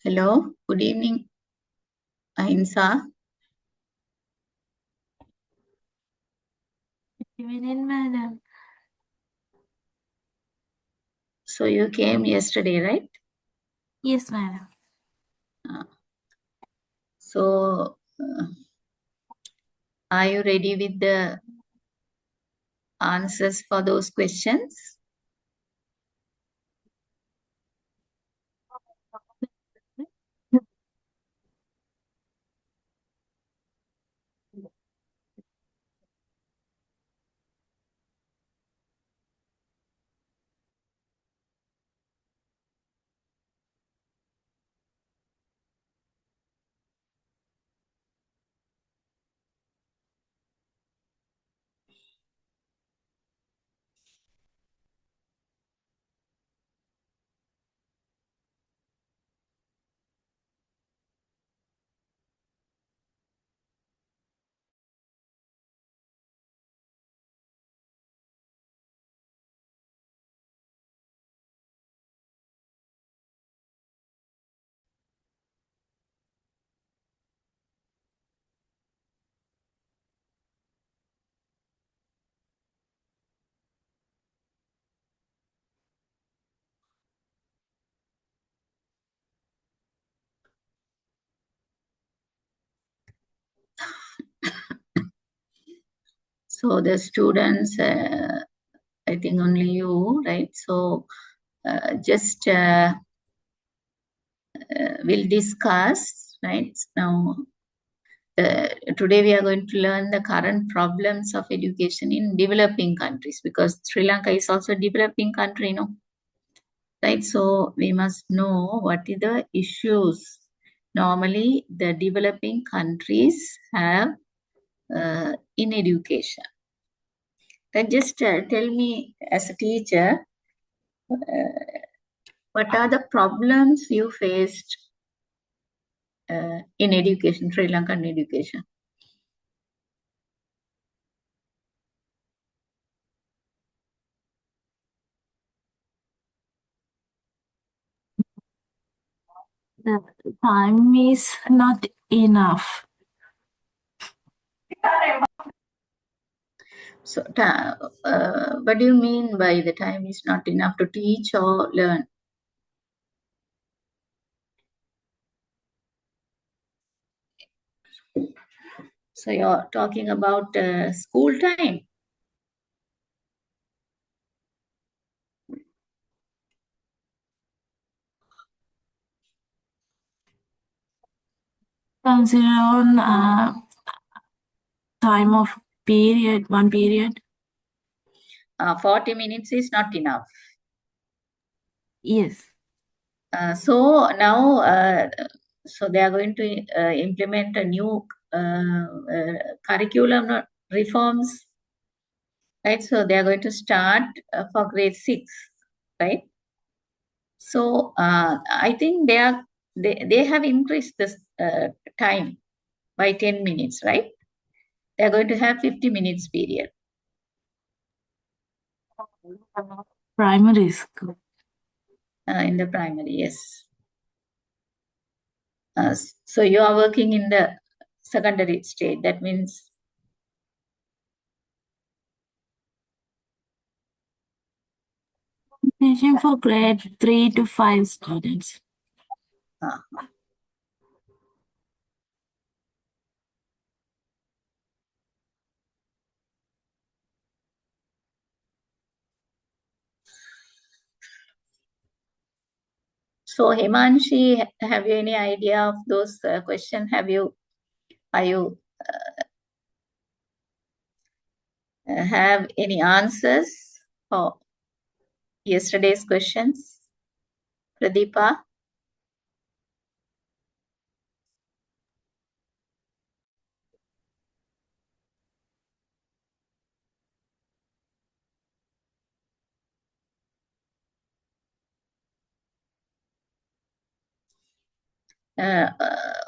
Hello, good evening, Ahimsa. Evening, madam. So you came yesterday, right? Yes, madam. So are you ready with the answers for those questions? So the students, I think only you, right? So just we'll discuss, right? Now, today we are going to learn the current problems of education in developing countries because Sri Lanka is also a developing country, you know. Right, so we must know what are the issues normally the developing countries have in education. Then just tell me as a teacher, what are the problems you faced in education, Sri Lankan education? The time is not enough. So, what do you mean by the time is not enough to teach or learn? So, you're talking about school time. Consider on time of period, one period. 40 minutes is not enough. Yes. So now, so they are going to implement a new curriculum reforms, right? So they are going to start for grade 6, right? So I think they have increased this time by 10 minutes, right? They are going to have 50 minutes period. Primary school. In the primary, yes. So you are working in the secondary state. That means Teaching for grade 3 to 5 students. so Himanshi, have you any idea of those questions? Are you have any answers for yesterday's questions? Pradeepa?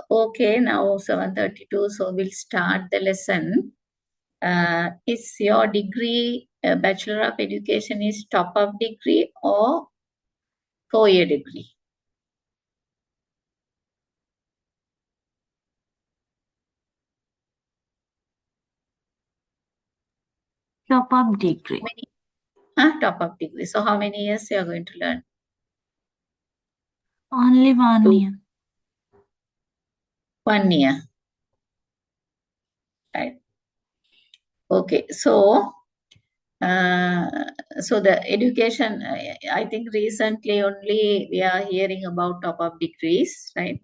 Okay, now 7:32, so we'll start the lesson. Is your degree, Bachelor of Education is top-up degree or 4-year degree? Top-up degree. Top-up degree. So how many years you are going to learn? Only 1 year. 1 year. Right. Okay. So the education, I think recently only we are hearing about top-up degrees, right?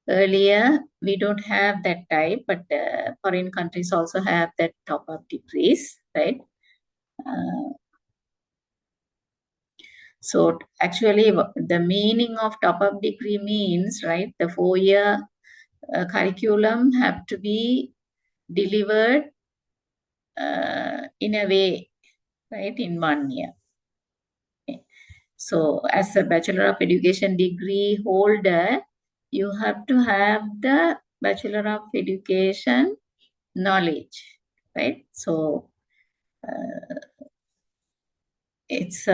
Earlier, we don't have that type, but foreign countries also have that top-up degrees, right? So actually, the meaning of top-up degree means, right, the 4-year curriculum have to be delivered in a way, right, in 1 year. Okay. So as a Bachelor of Education degree holder, you have to have the Bachelor of Education knowledge, right? So it's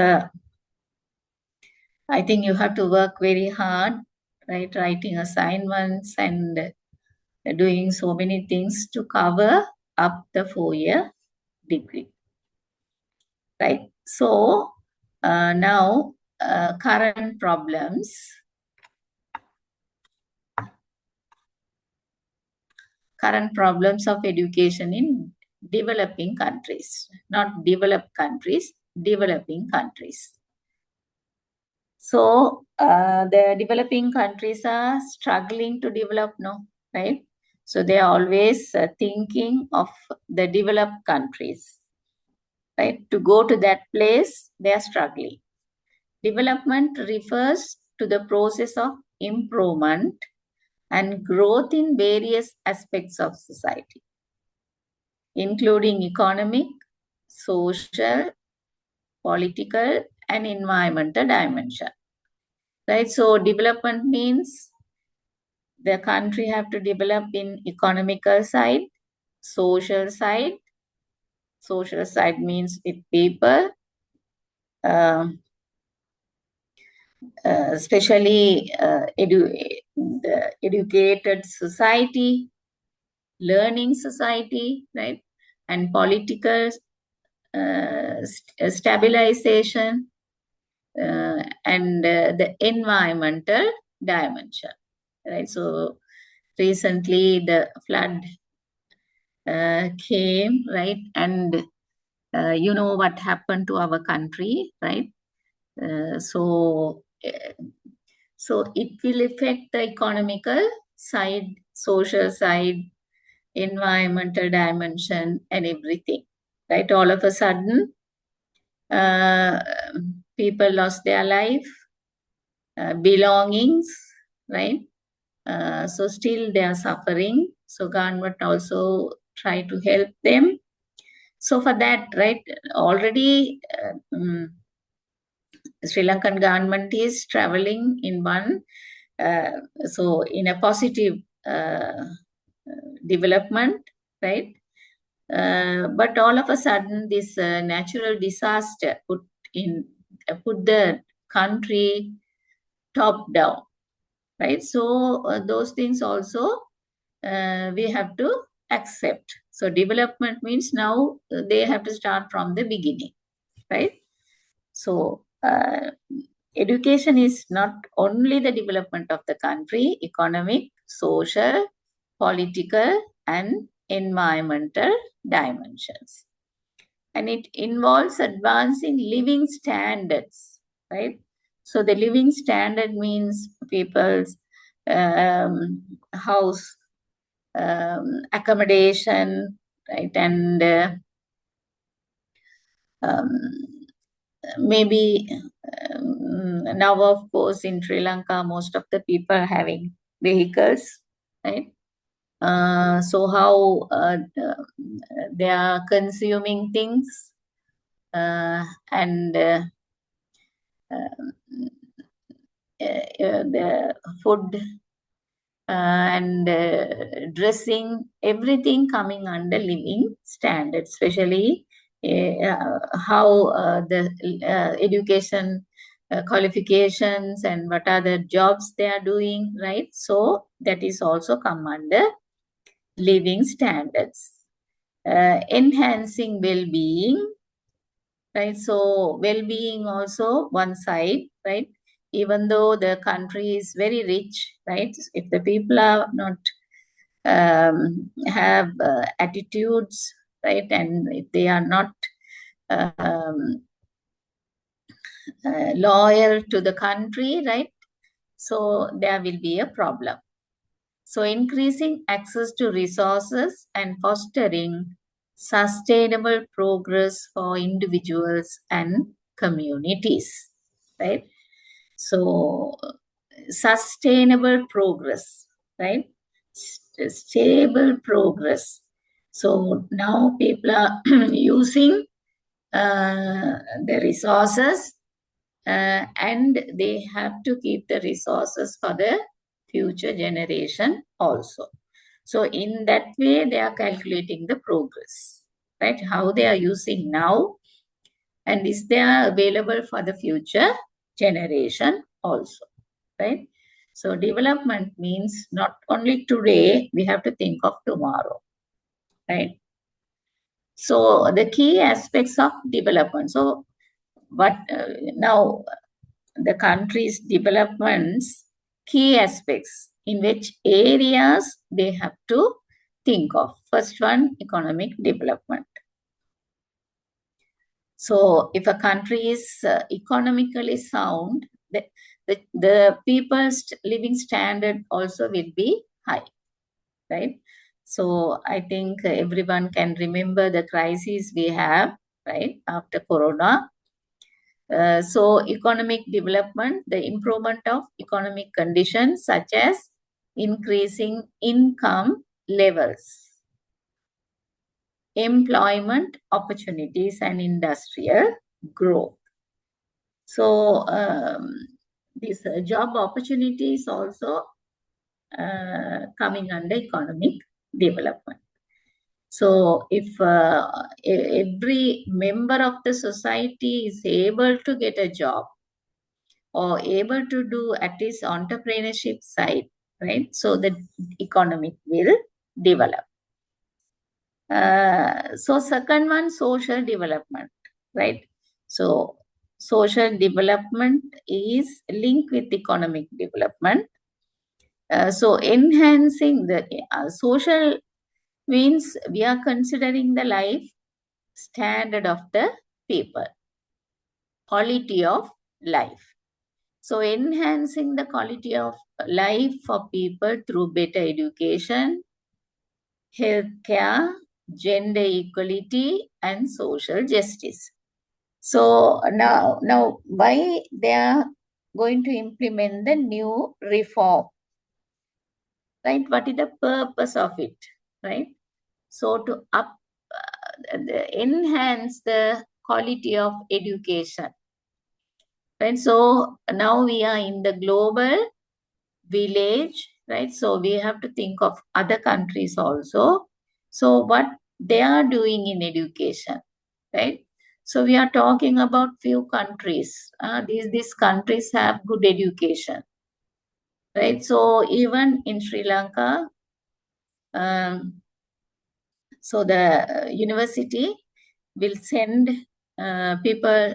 I think you have to work very hard, right? Writing assignments and doing so many things to cover up the 4-year degree, right? So now current problems of education in developing countries, not developed countries, developing countries. So the developing countries are struggling to develop now, right? So they are always thinking of the developed countries, right? To go to that place, they are struggling. Development refers to the process of improvement and growth in various aspects of society, including economic, social, political, and environmental dimension. Right? So development means the country have to develop in economical side, social side. Social side means with people, especially the educated society, learning society, right? And political stabilization and the environmental dimension, right? So recently the flood came, right? And you know what happened to our country, right? So it will affect the economical side, social side, environmental dimension, and everything, right? All of a sudden, people lost their life, belongings, right? So still they are suffering. So government also try to help them. So for that, right, already Sri Lankan government is traveling in in a positive development, right? But all of a sudden, this natural disaster put the country top down, right? So those things also we have to accept. So development means now they have to start from the beginning, right? So education is not only the development of the country, economic, social, political, and environmental dimensions. And it involves advancing living standards, right? So the living standard means people's house, accommodation, right? And maybe now, of course, in Sri Lanka, most of the people are having vehicles, right? So how they are consuming things and the food and dressing, everything coming under living standards, especially how the education qualifications and what are the jobs they are doing, right? So that is also come under living standards. enhancing well-being, right? So well-being also one side, right? Even though the country is very rich, right? If the people are not have attitudes, right, and if they are not loyal to the country, right, so there will be a problem. So increasing access to resources and fostering sustainable progress for individuals and communities, right? So sustainable progress, right? Stable progress. So now people are using the resources and they have to keep the resources for the future generation also. So in that way, they are calculating the progress, right? How they are using now and is they are available for the future generation also, right? So development means not only today, we have to think of tomorrow, right? So the key aspects of development. So what now the country's developments, key aspects in which areas they have to think of. First one, economic development. So if a country is economically sound, the people's living standard also will be high, right? So I think everyone can remember the crisis we have, right, after Corona. So economic development, the improvement of economic conditions such as increasing income levels, employment opportunities and industrial growth. So these job opportunities also coming under economic development. So if every member of the society is able to get a job or able to do at least entrepreneurship side, right? So the economic will develop. So second one, social development, right? So social development is linked with economic development. So enhancing the social means we are considering the life standard of the people, quality of life. So enhancing the quality of life for people through better education, healthcare, gender equality, and social justice. So now why they are going to implement the new reform, right? What is the purpose of it, right? So to enhance the quality of education, right? So now we are in the global village, right? So we have to think of other countries also. So what they are doing in education, right? So we are talking about few countries. These countries have good education, right? So even in Sri Lanka, so the university will send people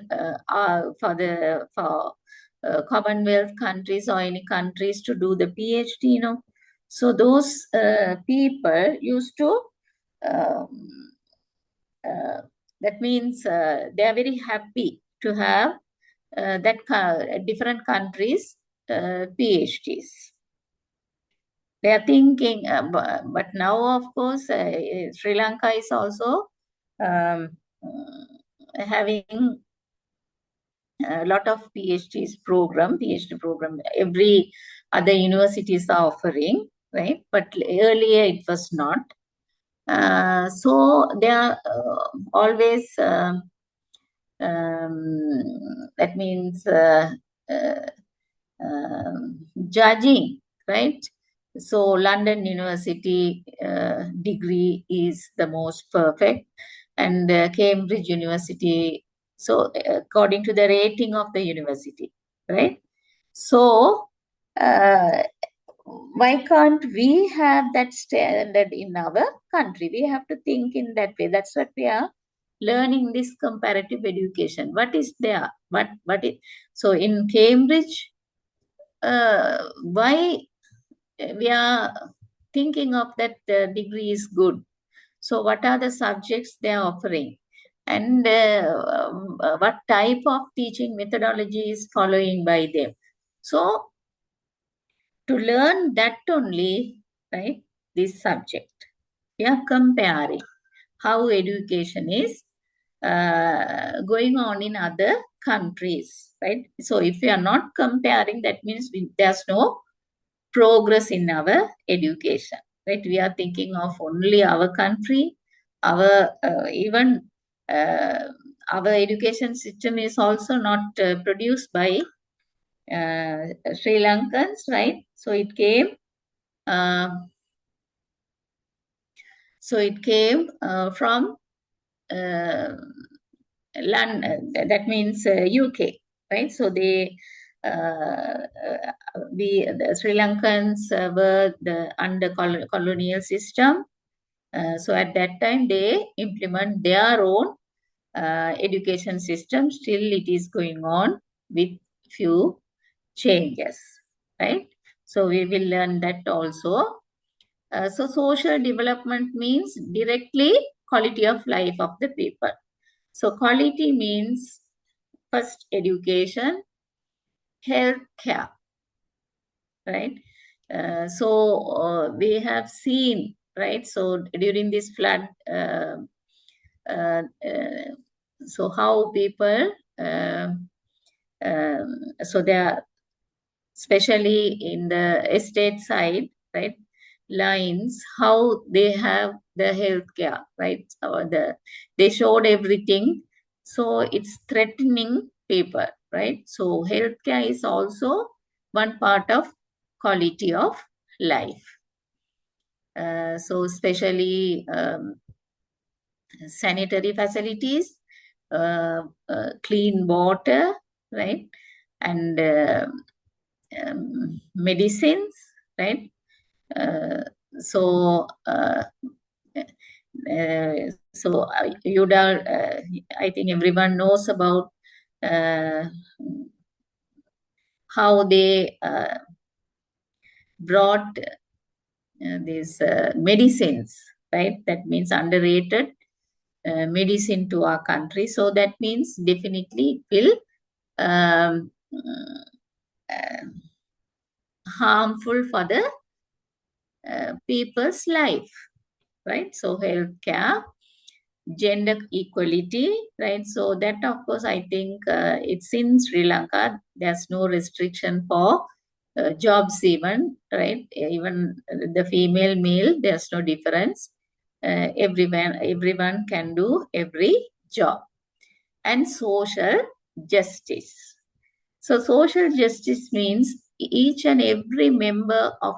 for Commonwealth countries or any countries to do the PhD, you know. So those people used to, um, that means they are very happy to have different countries PhDs. They are thinking, but now of course Sri Lanka is also having a lot of PhD program. Every other universities are offering, right? But earlier it was not. So they are always, that means uh, judging, right? So London University degree is the most perfect, and Cambridge University. So according to the rating of the university, right? So why can't we have that standard in our country? We have to think in that way. That's what we are learning this comparative education. What is there? What is so in Cambridge? Why we are thinking of that degree is good? So what are the subjects they are offering? And what type of teaching methodology is following by them? So to learn that only, right, this subject, we are comparing how education is going on in other countries, right? So if we are not comparing, that means there's no progress in our education, right? We are thinking of only our country, our even uh, our education system is also not produced by Sri Lankans, right? So it came. Uh, from uh, London, that means UK, right? So the Sri Lankans were under colonial system. So at that time, they implement their own education system. Still, it is going on with few changes, right? So we will learn that also. So social development means directly quality of life of the people. So quality means first education, health care, right? We have seen, right? So during this flood, uh, uh, so how people, so they are especially in the estate side, right? Lines, how they have the healthcare, right? They showed everything. So it's threatening people, right? So healthcare is also one part of quality of life. So especially sanitary facilities, clean water, right? And medicines, right? Uh, so, uh, I think everyone knows about uh, how they brought these medicines, right? That means underrated medicine to our country. So that means definitely it will uh, harmful for the people's life, right? So healthcare, gender equality, right? So that of course I think it's in Sri Lanka. There's no restriction for jobs even, right? Even the female, male, there's no difference. Everyone can do every job. And social justice. So social justice means each and every member of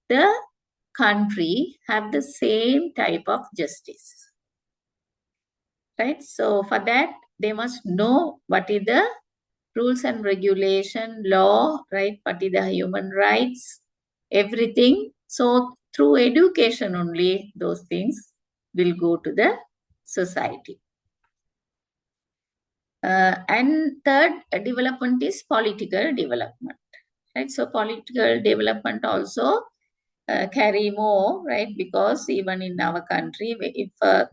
the country have the same type of justice, right? So for that, they must know what is the rules and regulation, law, right? What is the human rights, everything. So through education only, those things will go to the society. And third development is political development, right? So political development also carry more, right? Because even in our country, if a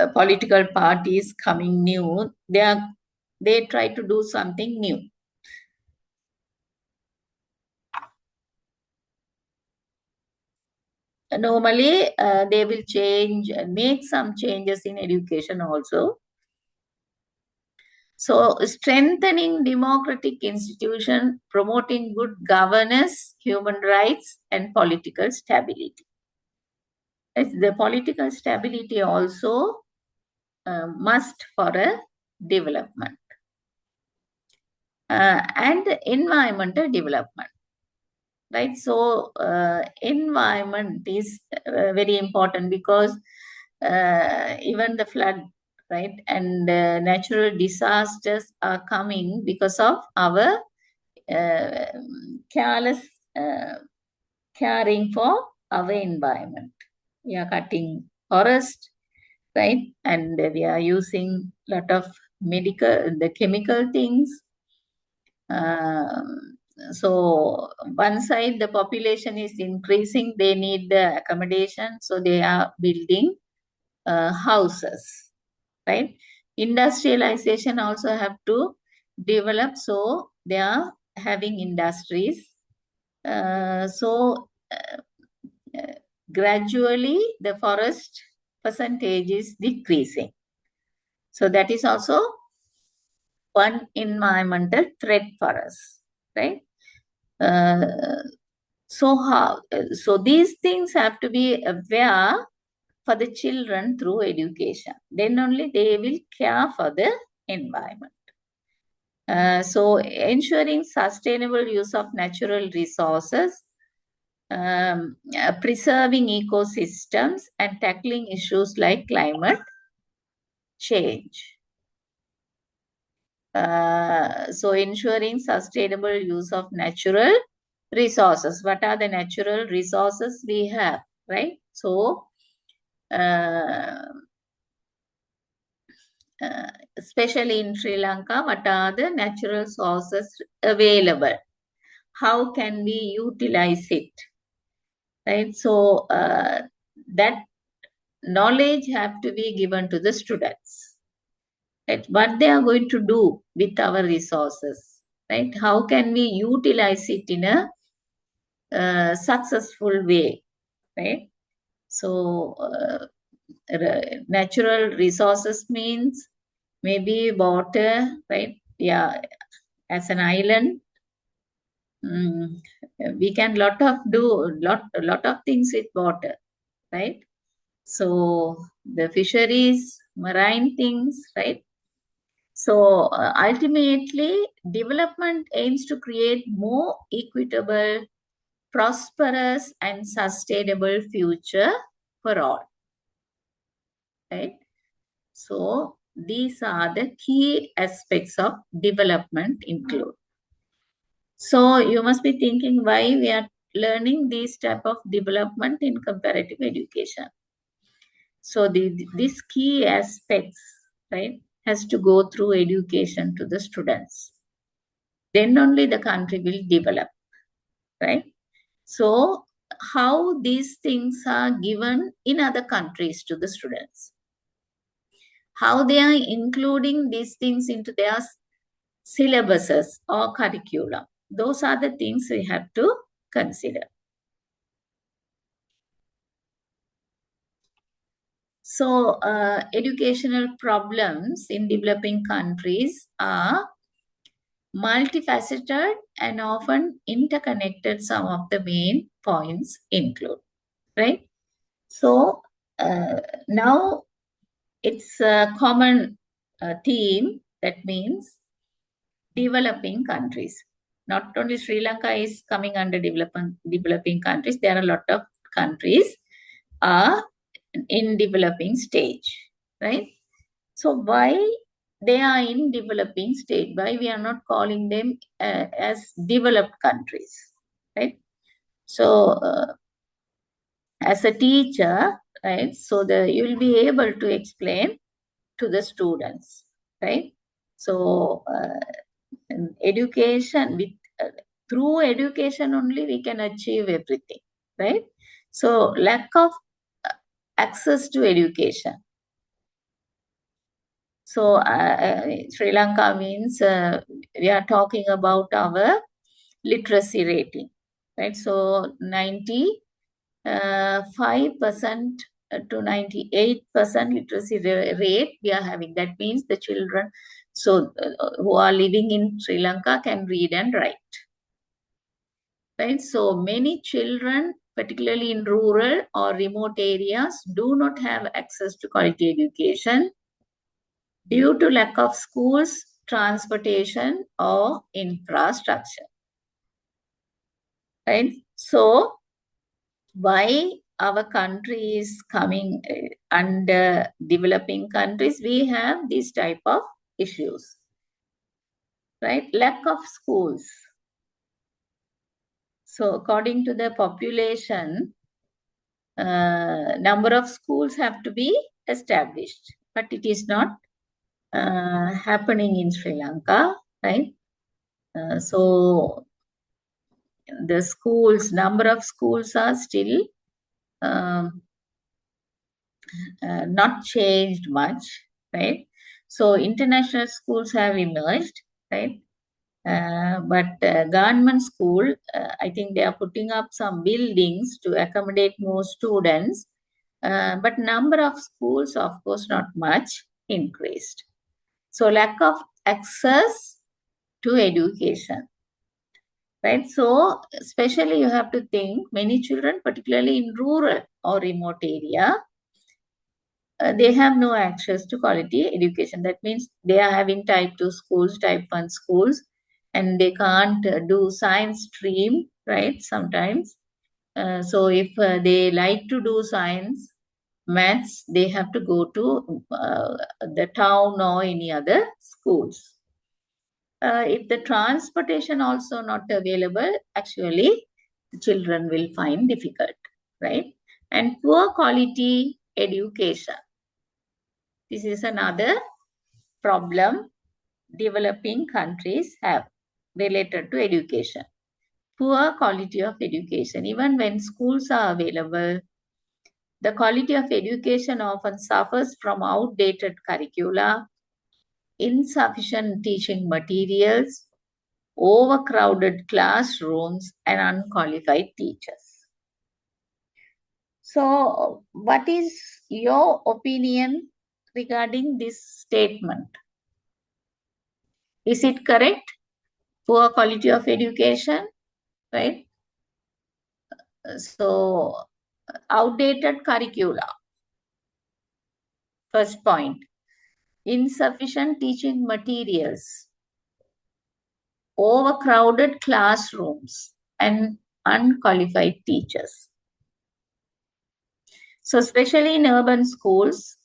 political party is coming new, they try to do something new. Normally, they will make some changes in education also. So strengthening democratic institution, promoting good governance, human rights, and political stability. The political stability also must for a development. And environmental development, right? So environment is very important because even the flood, right, and natural disasters are coming because of our careless caring for our environment. We are cutting forest, right? And we are using lot of the chemical things. So one side the population is increasing, they need the accommodation, so they are building houses, right? Industrialization also have to develop, so they are having industries. Gradually the forest percentage is decreasing. So that is also one environmental threat for us, right? Uh, so these things have to be aware for the children through education. Then only they will care for the environment. So ensuring sustainable use of natural resources, preserving ecosystems, and tackling issues like climate change. So ensuring sustainable use of natural resources. What are the natural resources we have, right? So especially in Sri Lanka, what are the natural sources available? How can we utilize it, right? So that knowledge have to be given to the students, right? What they are going to do with our resources, right? How can we utilize it in a successful way, right? So natural resources means maybe water, right? Yeah, as an island, we can lot of things with water, right? So the fisheries, marine things, right? So ultimately, development aims to create more equitable, prosperous, and sustainable future for all, right? So these are the key aspects of development include. So you must be thinking why we are learning these type of development in comparative education. So these key aspects, right, has to go through education to the students. Then only the country will develop, right? So how these things are given in other countries to the students? How they are including these things into their syllabuses or curriculum? Those are the things we have to consider. So educational problems in developing countries are multifaceted and often interconnected. Some of the main points include, right? So now it's a common theme, that means developing countries. Not only Sri Lanka is coming under developing countries, there are a lot of countries are in developing stage, right? So why they are in developing state? Why we are not calling them as developed countries, right? So as a teacher, right? So you will be able to explain to the students, right? So education through education only we can achieve everything, right? So lack of access to education. So Sri Lanka means we are talking about our literacy rating, right? So 95% to 98% literacy rate we are having. That means the children who are living in Sri Lanka can read and write, right? So many children, particularly in rural or remote areas, do not have access to quality education due to lack of schools, transportation, or infrastructure, right? So why our country is coming under developing countries? We have these type of issues, right? Lack of schools. So according to the population, number of schools have to be established, but it is not happening in Sri Lanka, right? So the schools, number of schools are still um, not changed much, right? So international schools have emerged, right? But government school, I think they are putting up some buildings to accommodate more students. But number of schools, of course, not much increased. So lack of access to education, right? So especially you have to think many children, particularly in rural or remote area, they have no access to quality education. That means they are having type 2 schools, type 1 schools, and they can't do science stream, right? Sometimes. So if they like to do science, maths, they have to go to the town or any other schools. If the transportation also not available, actually the children will find difficult, right? And poor quality education. This is another problem developing countries have related to education. Poor quality of education. Even when schools are available, the quality of education often suffers from outdated curricula, insufficient teaching materials, overcrowded classrooms, and unqualified teachers. So, what is your opinion regarding this statement? Is it correct? Poor quality of education, right? So, outdated curricula, first point. Insufficient teaching materials, overcrowded classrooms, and unqualified teachers. So, especially in urban schools,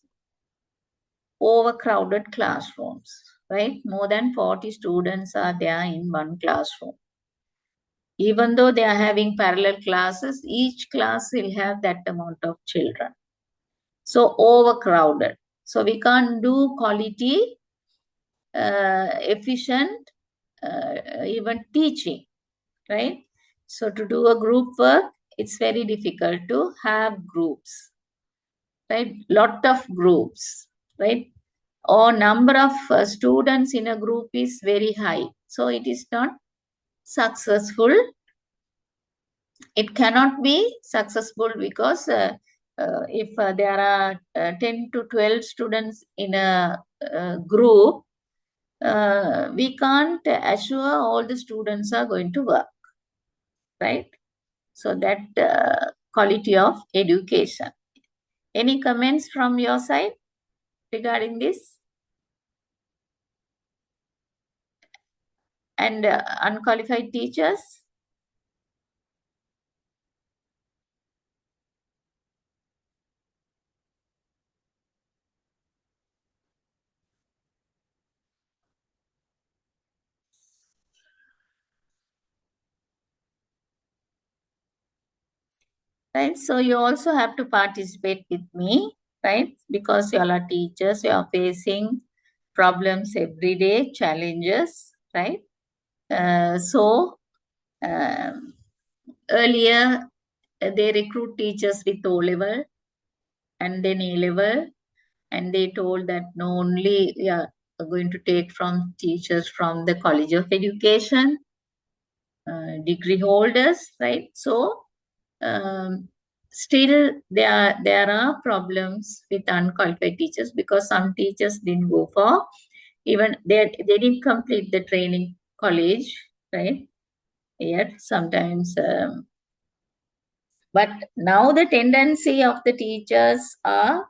overcrowded classrooms, right? More than 40 students are there in one classroom. Even though they are having parallel classes, each class will have that amount of children. So, overcrowded. So, we can't do quality, efficient, even teaching, right? So to do a group work, it's very difficult to have groups, right? Lot of groups, right? Or number of students in a group is very high. So it is not successful. It cannot be successful because if there are 10 to 12 students in a group, we can't assure all the students are going to work, right? So that quality of education. Any comments from your side regarding this? And unqualified teachers? Right, so you also have to participate with me, right? Because you all are teachers, you are facing problems every day, challenges, right? So earlier they recruit teachers with O level and then A level, and they told that no, only we are going to take from teachers from the College of Education, degree holders, right? So still there are problems with unqualified teachers because some teachers didn't go for, even they didn't complete the training college, right? Yet sometimes but now the tendency of the teachers are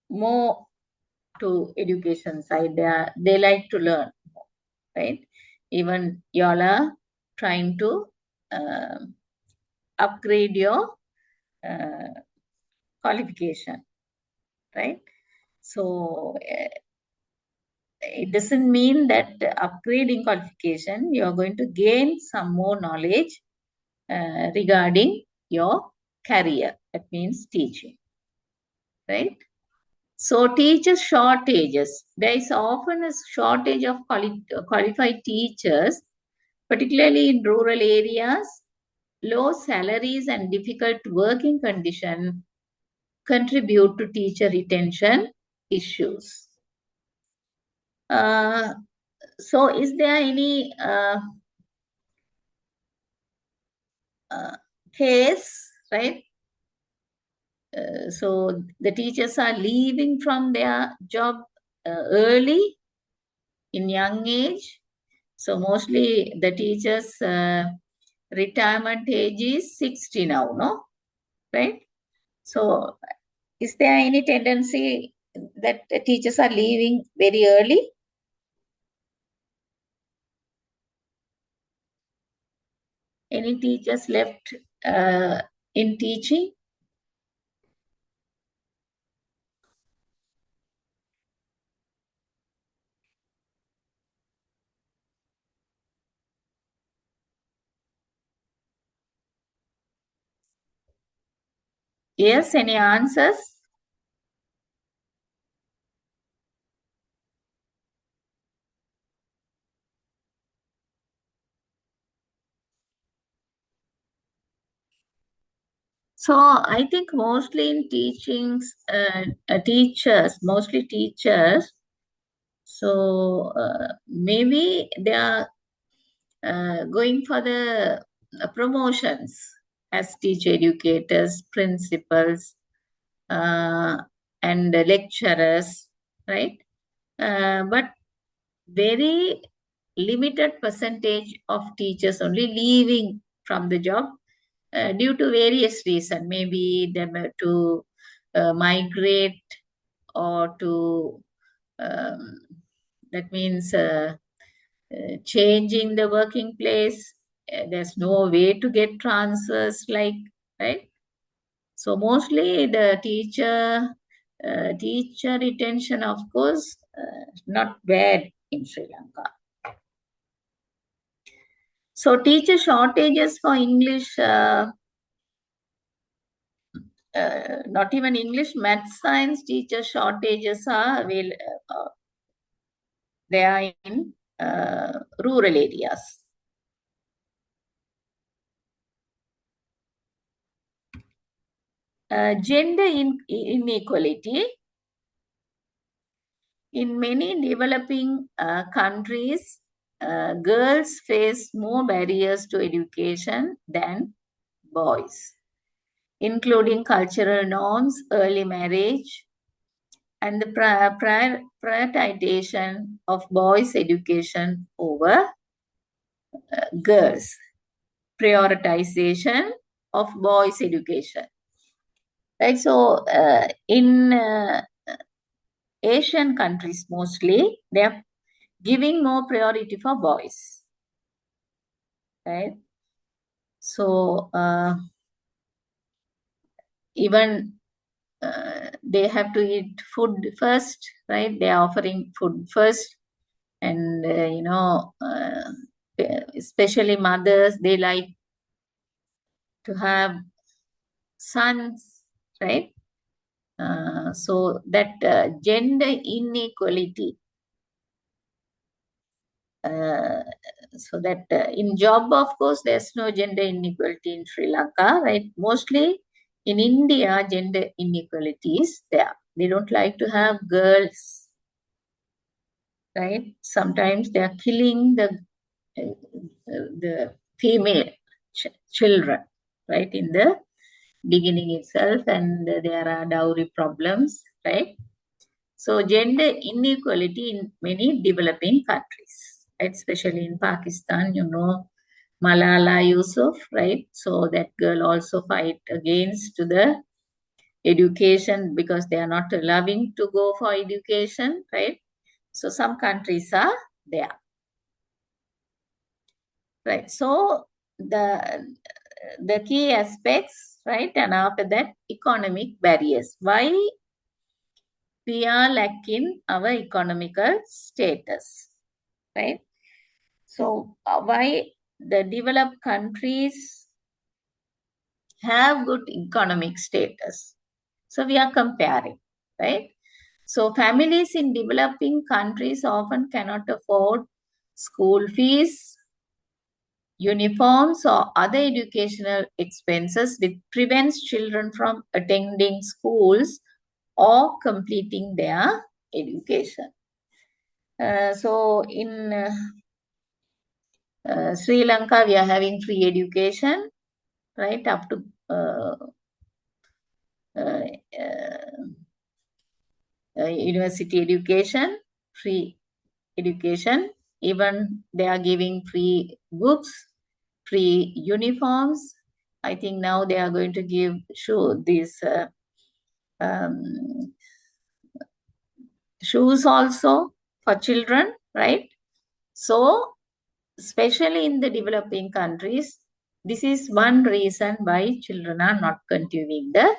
more to education side. They like to learn, right? Even y'all are trying to upgrade your uh, qualification, right? So it doesn't mean that upgrading qualification, you are going to gain some more knowledge regarding your career. That means teaching, right? So teacher shortages. There is often a shortage of qualified teachers, particularly in rural areas. Low salaries and difficult working conditions contribute to teacher retention issues. Uh, so is there any case, right? So the teachers are leaving from their job early in young age. So mostly the teachers' retirement age is 60 now, no? Right? So is there any tendency that the teachers are leaving very early? Any teachers left in teaching? Yes, any answers? So I think mostly in teachings, mostly teachers. So maybe they are going for the promotions as teacher educators, principals, uh, and lecturers, right? But very limited percentage of teachers only leaving from the job due to various reasons. Maybe them to migrate or to um, that means changing the working place. There's no way to get transfers, like, right? So mostly the teacher retention, of course, not bad in Sri Lanka. So teacher shortages for English, not even English, math, science teacher shortages are they are in rural areas. Gender inequality. In many developing countries, girls face more barriers to education than boys, including cultural norms, early marriage, and the prioritization of boys' education over girls. Prioritization of boys' education. Right. So in Asian countries mostly, they are giving more priority for boys. Right. So even they have to eat food first, right? They are offering food first, and especially mothers, they like to have sons, right? So that gender inequality. Uh, so that in job, of course, there's no gender inequality in Sri Lanka, right? Mostly in India, gender inequality is there. They don't like to have girls, right? Sometimes they are killing the female children, right, in the beginning itself, and there are dowry problems, right? So gender inequality in many developing countries, right? Especially in Pakistan, Malala Yusuf, right? So that girl also fight against the education because they are not loving to go for education, right? So some countries are there, right? So the key aspects, right? And after that, economic barriers. Why we are lacking our economical status, right? So why the developed countries have good economic status? So we are comparing, right? So families in developing countries often cannot afford school fees, uniforms, or other educational expenses, which prevents children from attending schools or completing their education. So in Sri Lanka, we are having free education, right, up to uh, uh, university education, free education. Even they are giving free books, free uniforms. I think now they are going to give these um, shoes also for children, right? So, especially in the developing countries, this is one reason why children are not continuing the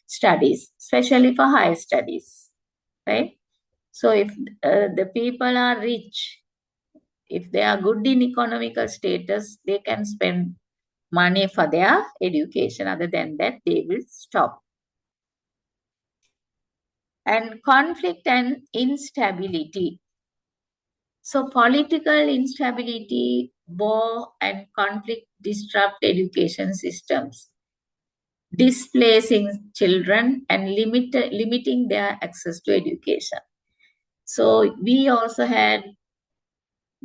studies, especially for higher studies, right? So, if the people are rich, if they are good in economical status, they can spend money for their education. Other than that, they will stop. And conflict and instability. So political instability, war, and conflict disrupt education systems, displacing children and limiting their access to education. So we also had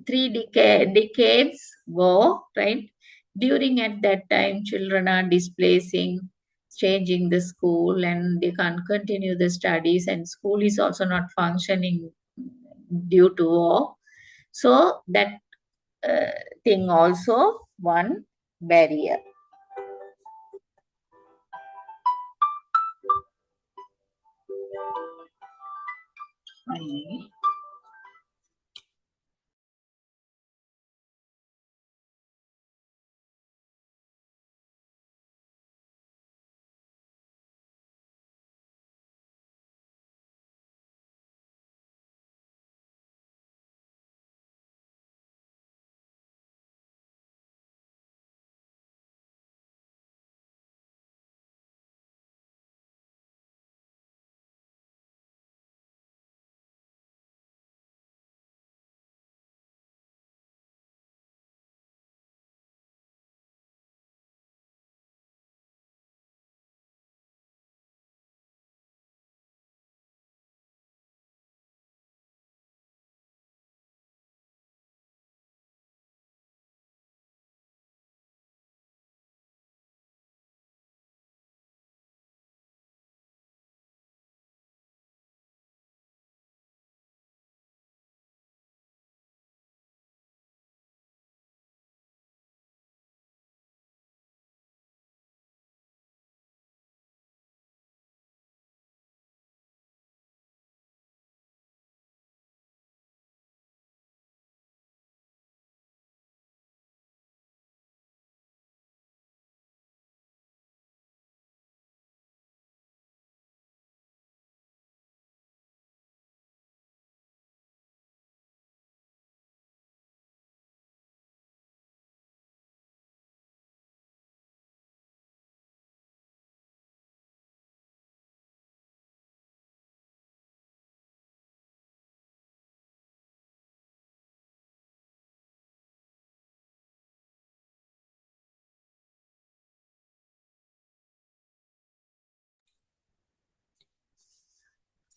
decades war, right? During at that time, children are displacing, changing the school, and they can't continue the studies, and school is also not functioning due to war. So that thing also one barrier. Mm.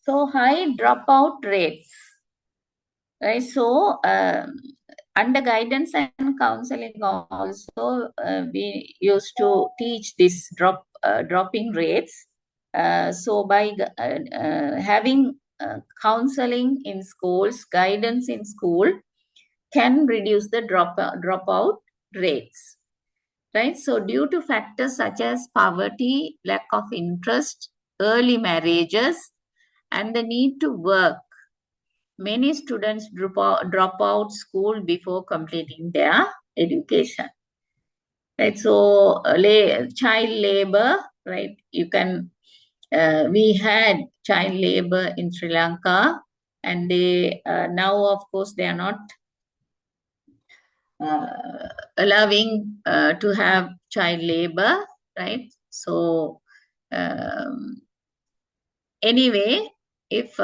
So high dropout rates, right? So under guidance and counseling also, we used to teach this dropping rates. So by having counseling in schools, guidance in school can reduce the dropout rates, right? So due to factors such as poverty, lack of interest, early marriages, and the need to work, many students drop out school before completing their education. Right, so child labor, right? You can we had child labor in Sri Lanka, and they now, of course, they are not allowing to have child labor, right? So anyway, if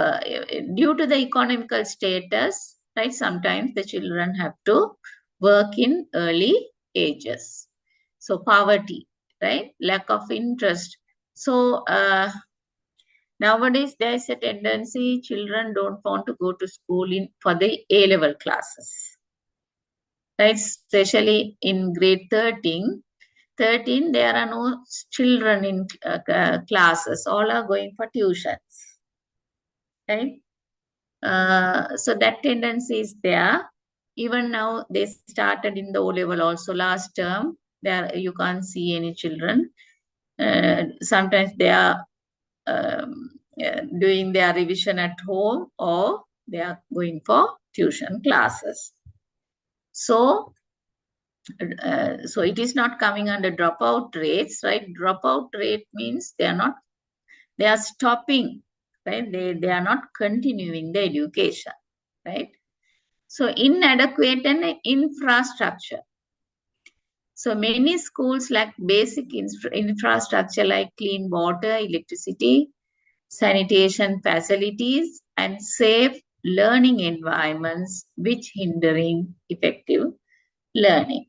due to the economical status, right, sometimes the children have to work in early ages. So poverty, right, lack of interest. So nowadays there is a tendency children don't want to go to school in for the A level classes, right? Especially in grade 13, there are no children in classes. All are going for tuitions, right? So that tendency is there. Even now, they started in the O level also last term. There you can't see any children. Sometimes they are doing their revision at home, or they are going for tuition classes. So so it is not coming under dropout rates, right? Dropout rate means they are stopping, right? They are not continuing the education, right? So inadequate and infrastructure. So many schools lack basic infrastructure like clean water, electricity, sanitation facilities, and safe learning environments, which hindering effective learning.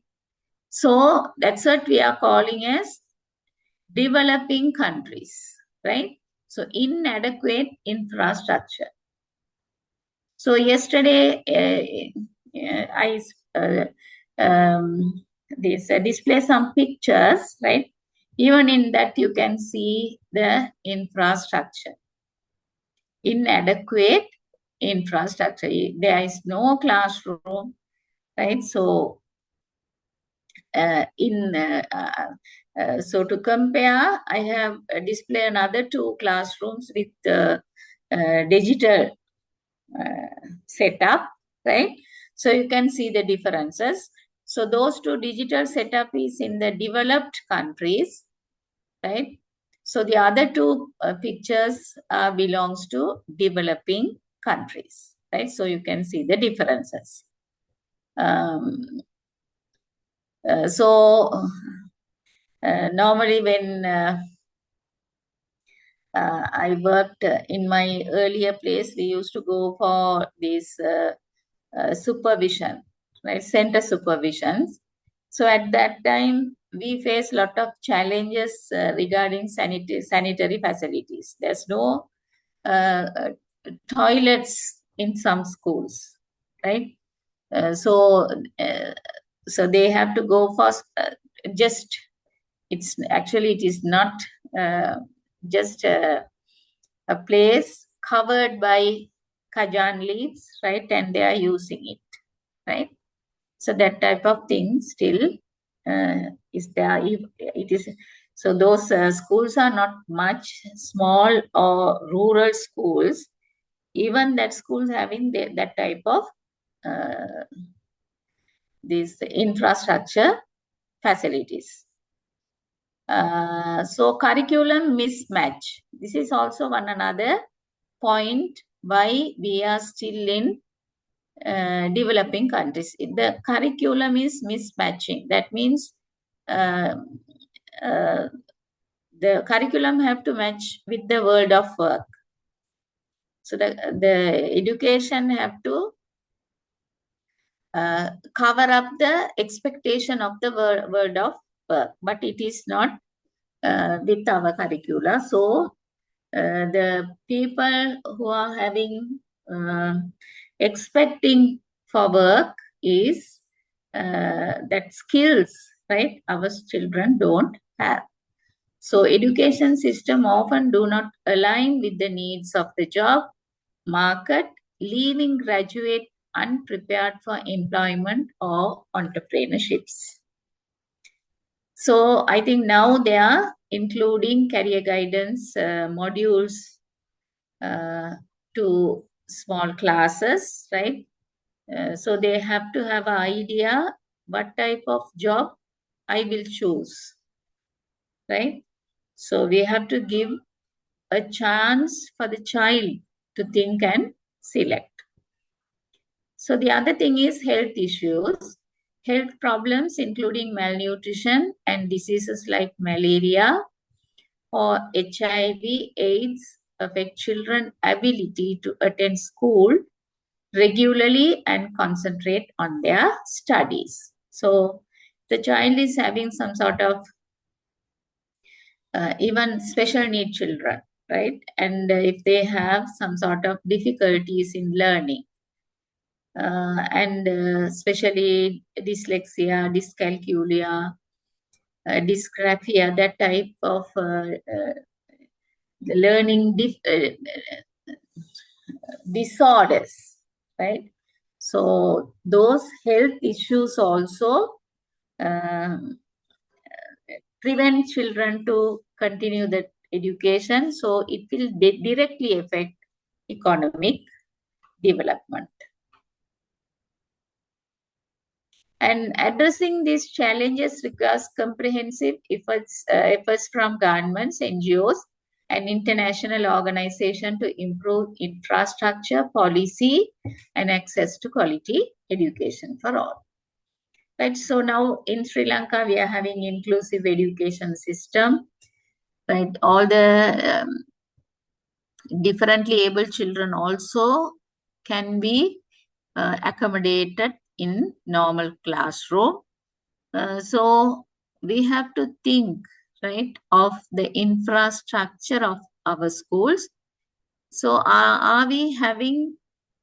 So that's what we are calling as developing countries, right? So inadequate infrastructure. So yesterday, I display some pictures, right? Even in that, you can see the infrastructure. Inadequate infrastructure. There is no classroom, right? So so to compare, I have displayed another two classrooms with digital setup, right? So you can see the differences. So those two digital setup is in the developed countries, right? So the other two pictures belongs to developing countries, right? So you can see the differences. Normally when I worked in my earlier place, we used to go for this supervision, right? Center supervisions. So at that time, we faced a lot of challenges regarding sanitary facilities. There's no uh, toilets in some schools, right? Uh, so, uh, so they have to go for just. It is not just a place covered by kajan leaves, right? And they are using it, right? So that type of thing still is there. It is so those schools are not much small or rural schools. Even that schools having that type of uh, these infrastructure facilities. So curriculum mismatch. This is also one another point why we are still in developing countries. The curriculum is mismatching. That means uh, uh, the curriculum have to match with the world of work. So the education have to cover up the expectation of the world of work, but it is not with our curricula. So the people who are having expecting for work is that skills, right? Our children don't have. So education system often do not align with the needs of the job market, leaving graduate unprepared for employment or entrepreneurships. So I think now they are including career guidance modules to small classes, right? So they have to have an idea what type of job I will choose, right? So we have to give a chance for the child to think and select. So the other thing is health issues. Health problems including malnutrition and diseases like malaria or HIV, AIDS affect children's ability to attend school regularly and concentrate on their studies. So the child is having some sort of even special need children, right? And if they have some sort of difficulties in learning, and especially dyslexia, dyscalculia, dysgraphia, that type of learning disorders, right? So those health issues also um, prevent children to continue that education. So it will directly affect economic development. And addressing these challenges requires comprehensive efforts from governments, NGOs, and international organizations to improve infrastructure, policy, and access to quality education for all. Right. So now in Sri Lanka, we are having inclusive education system. Right. All the differently able children also can be accommodated in normal classroom. So we have to think, right, of the infrastructure of our schools. So are we having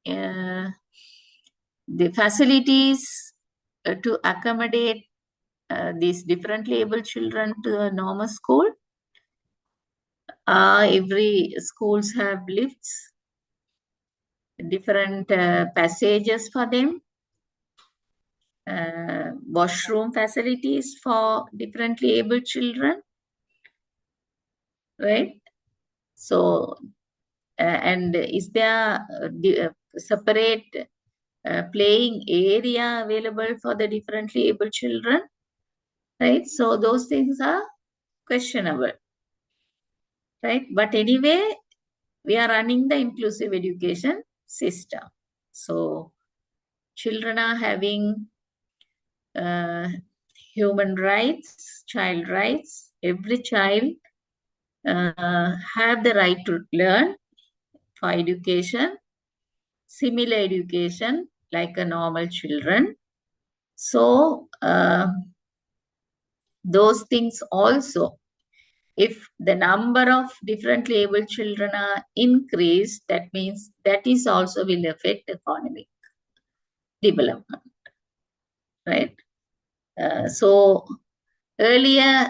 the facilities to accommodate these differently able children to a normal school? Every schools have lifts, different passages for them, washroom facilities for differently able children, right? So, and is there separate playing area available for the differently able children, right? So those things are questionable, right? But anyway, we are running the inclusive education system. So children are having human rights, child rights. Every child have the right to learn for education, similar education like a normal children. So those things also, if the number of differently able children are increased, that means that is also will affect economic development, right? So earlier,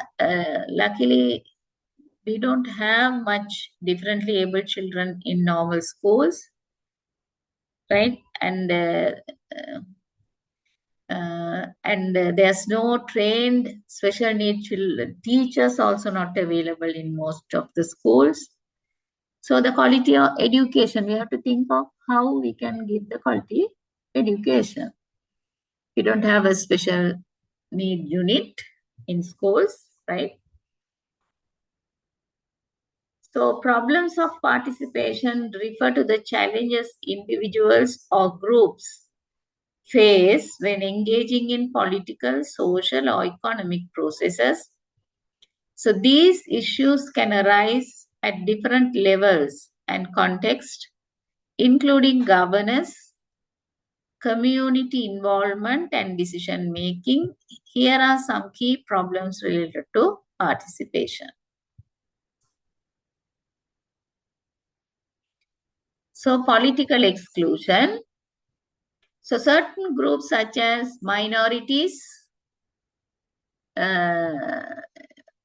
luckily, we don't have much differently able children in normal schools, right? And there's no trained special need children teachers also not available in most of the schools. So the quality of education, we have to think of how we can give the quality education. We don't have a special need unit in schools, right? So problems of participation refer to the challenges individuals or groups face when engaging in political, social, or economic processes. So these issues can arise at different levels and contexts, including governance, community involvement, and decision making. Here are some key problems related to participation. So political exclusion. So certain groups such as minorities,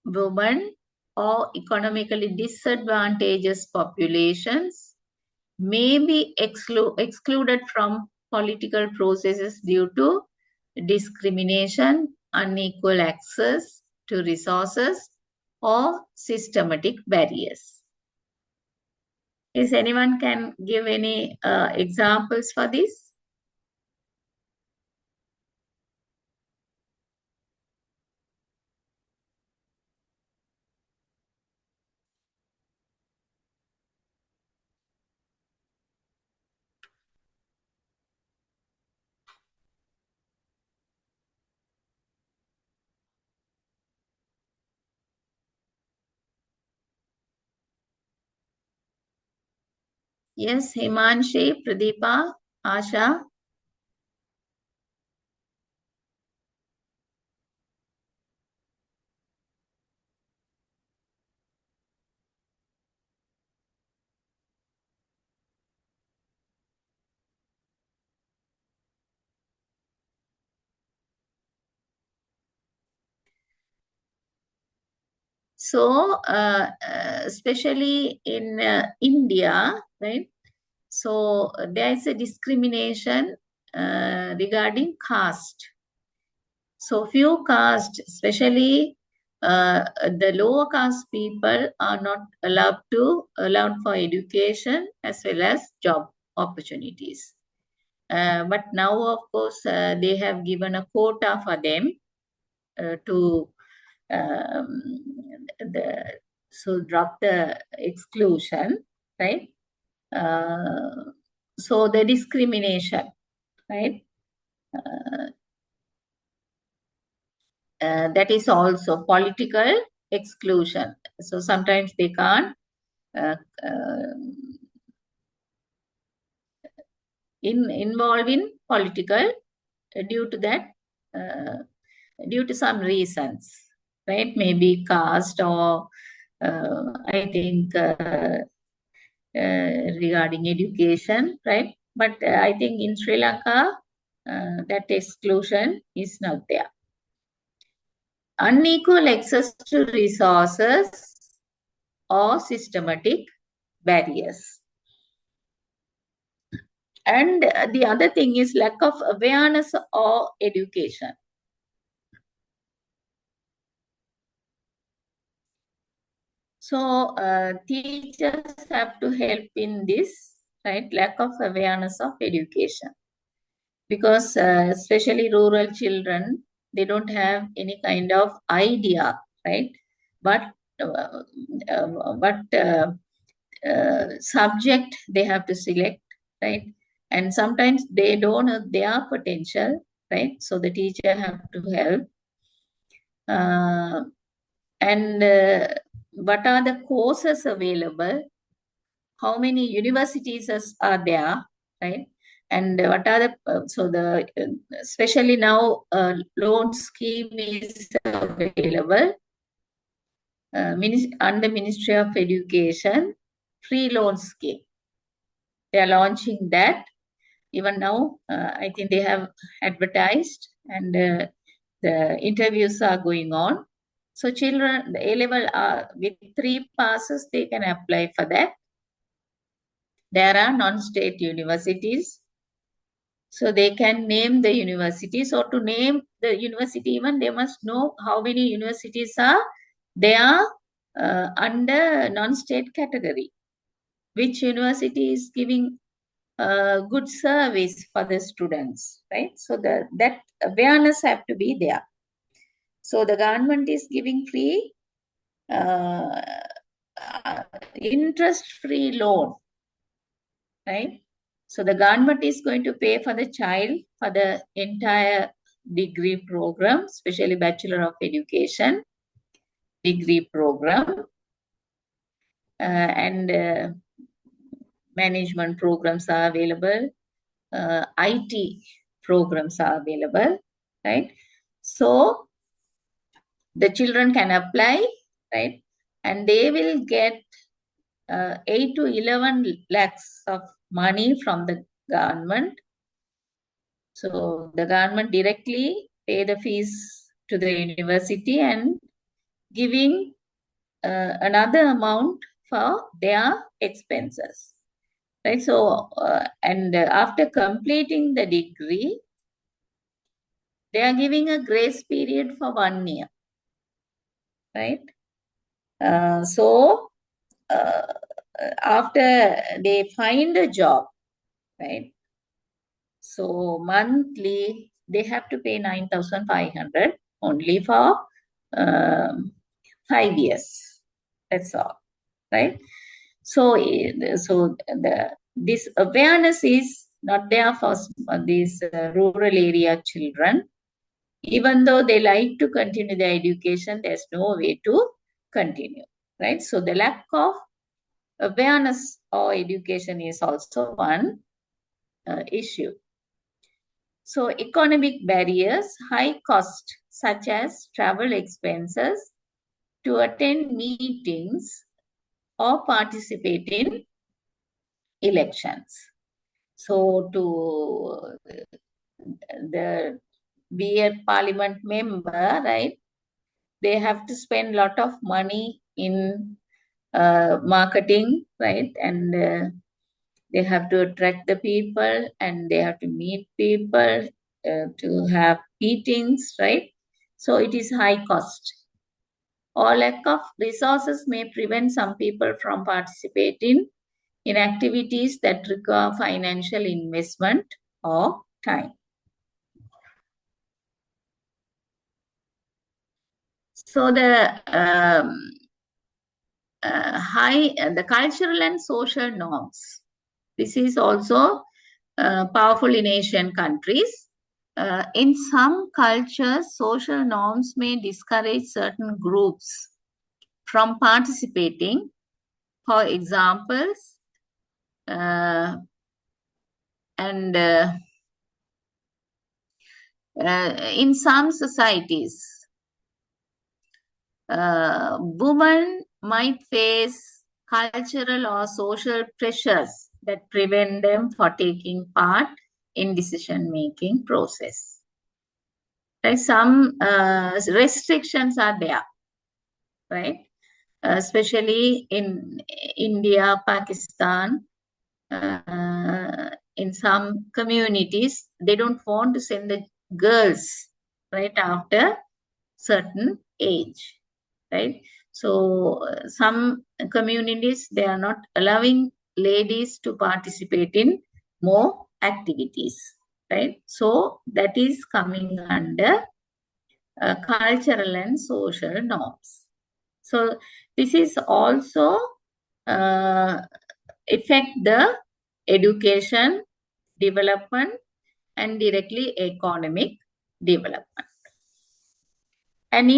women, or economically disadvantaged populations may be excluded from political processes due to discrimination, unequal access to resources, or systematic barriers. Is anyone can give any examples for this? Yes, Himanshi, Pradeepa, Asha. So, especially in India, right? So, there is a discrimination regarding caste. So, few caste, especially the lower caste people, are not allowed for education as well as job opportunities. But now, of course, they have given a quota for them to um, drop the exclusion, right? Uh, so the discrimination, right? That is also political exclusion. So sometimes they can't uh, uh, involve in political due to that, uh, due to some reasons, right? Maybe caste or I think regarding education, right? But I think in Sri Lanka, that exclusion is not there. Unequal access to resources or systematic barriers. And the other thing is lack of awareness or education. So teachers have to help in this, right? Lack of awareness of education. Because especially rural children, they don't have any kind of idea, right? But uh, subject they have to select, right? And sometimes they don't know their potential, right? So the teacher have to help. Uh, and what are the courses available? How many universities are there, right? And what are the especially now loan scheme is available under Ministry of Education, free loan scheme. They are launching that. Even now, I think they have advertised and the interviews are going on. So children, the A-level with 3 passes, they can apply for that. There are non-state universities. So they can name the university. So to name the university, even they must know how many universities are there under non-state category. Which university is giving good service for the students, right? So that awareness have to be there. So the government is giving free uh, interest-free loan, right? So the government is going to pay for the child for the entire degree program, especially Bachelor of Education degree program, and management programs are available, IT programs are available, right? So the children can apply, right? And they will get 8 to 11 lakhs of money from the government. So the government directly pay the fees to the university and giving another amount for their expenses, right? So and after completing the degree, they are giving a grace period for 1 year, right? So after they find a job, right? So monthly they have to pay 9,500 only for 5 years. That's all, right? So this awareness is not there for these rural area children. Even though they like to continue their education, there's no way to continue, right? So the lack of awareness or education is also one issue. So economic barriers, high cost, such as travel expenses to attend meetings or participate in elections. So to be a parliament member, right? They have to spend a lot of money in marketing, right? And they have to attract the people and they have to meet people to have meetings, right? So it is high cost. Or lack of resources may prevent some people from participating in activities that require financial investment or time. So the cultural and social norms. This is also powerful in Asian countries. In some cultures, social norms may discourage certain groups from participating. For examples, and in some societies, women might face cultural or social pressures that prevent them from taking part in decision-making process. Right? Some restrictions are there, right? Especially in India, Pakistan, in some communities, they don't want to send the girls right after certain age, right? So some communities, they are not allowing ladies to participate in more activities, right? So that is coming under cultural and social norms. So this is also affect the education, development, and directly economic development. And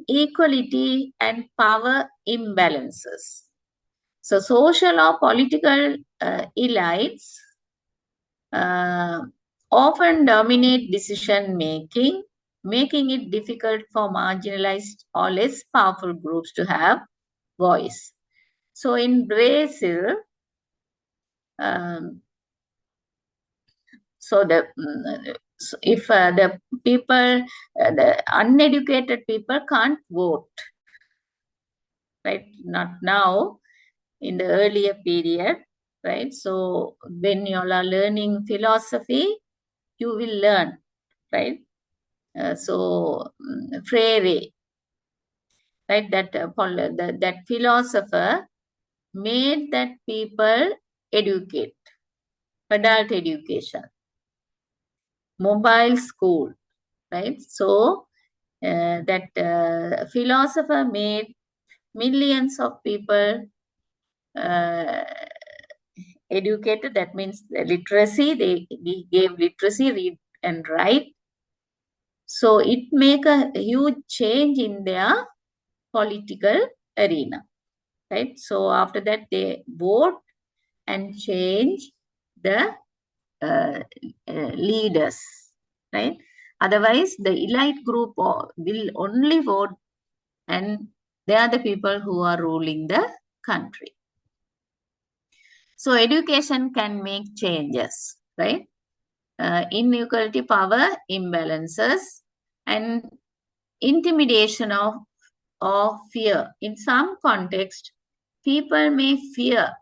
inequality and power imbalances. So social or political elites uh, often dominate decision making, making it difficult for marginalized or less powerful groups to have voice. So in Brazil, um, if the people, the uneducated people can't vote, right? Not now, in the earlier period, right? So when you all are learning philosophy, you will learn, right? Freire, right? That philosopher made that people educate, adult education, mobile school, right? So that philosopher made millions of people uh, educated. That means the literacy. They gave literacy, read and write. So it make a huge change in their political arena, right? So after that, they vote and change the leaders, right? Otherwise, the elite group will only vote, and they are the people who are ruling the country. So education can make changes, right? Inequality, power imbalances, and intimidation or fear. In some context, people may fear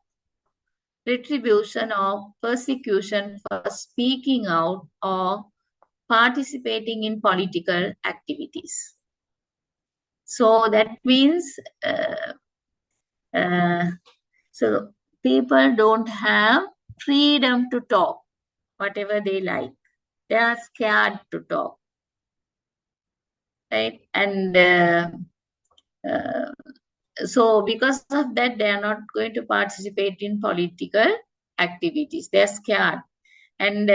retribution or persecution for speaking out or participating in political activities. So that means uh, so people don't have freedom to talk whatever they like. They are scared to talk, right? And uh, so because of that, they are not going to participate in political activities. They are scared. And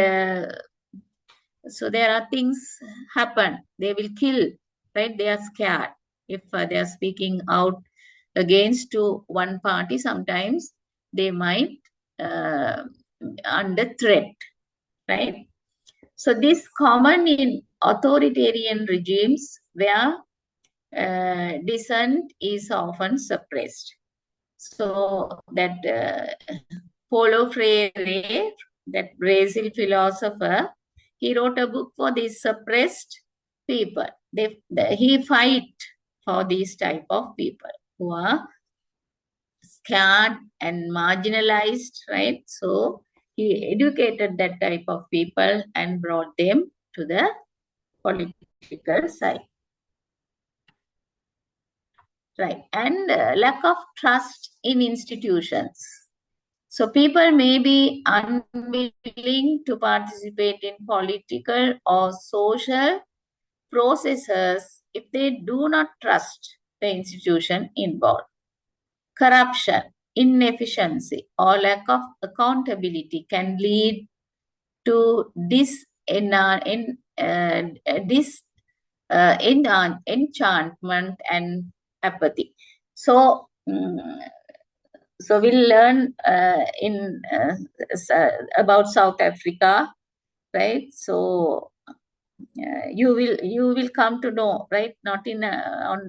so there are things happen. They will kill, right? They are scared if they are speaking out against to one party, sometimes they might under threat, right? So this common in authoritarian regimes where dissent is often suppressed. So that Paulo Freire, that Brazil philosopher, he wrote a book for these suppressed people. He fight for these type of people who are scared and marginalized, right? So he educated that type of people and brought them to the political side, right? And lack of trust in institutions. So people may be unwilling to participate in political or social processes if they do not trust the institution involved. Corruption, inefficiency, or lack of accountability can lead to enchantment and apathy. So, so we'll learn about South Africa, right? So you will come to know, right? Not in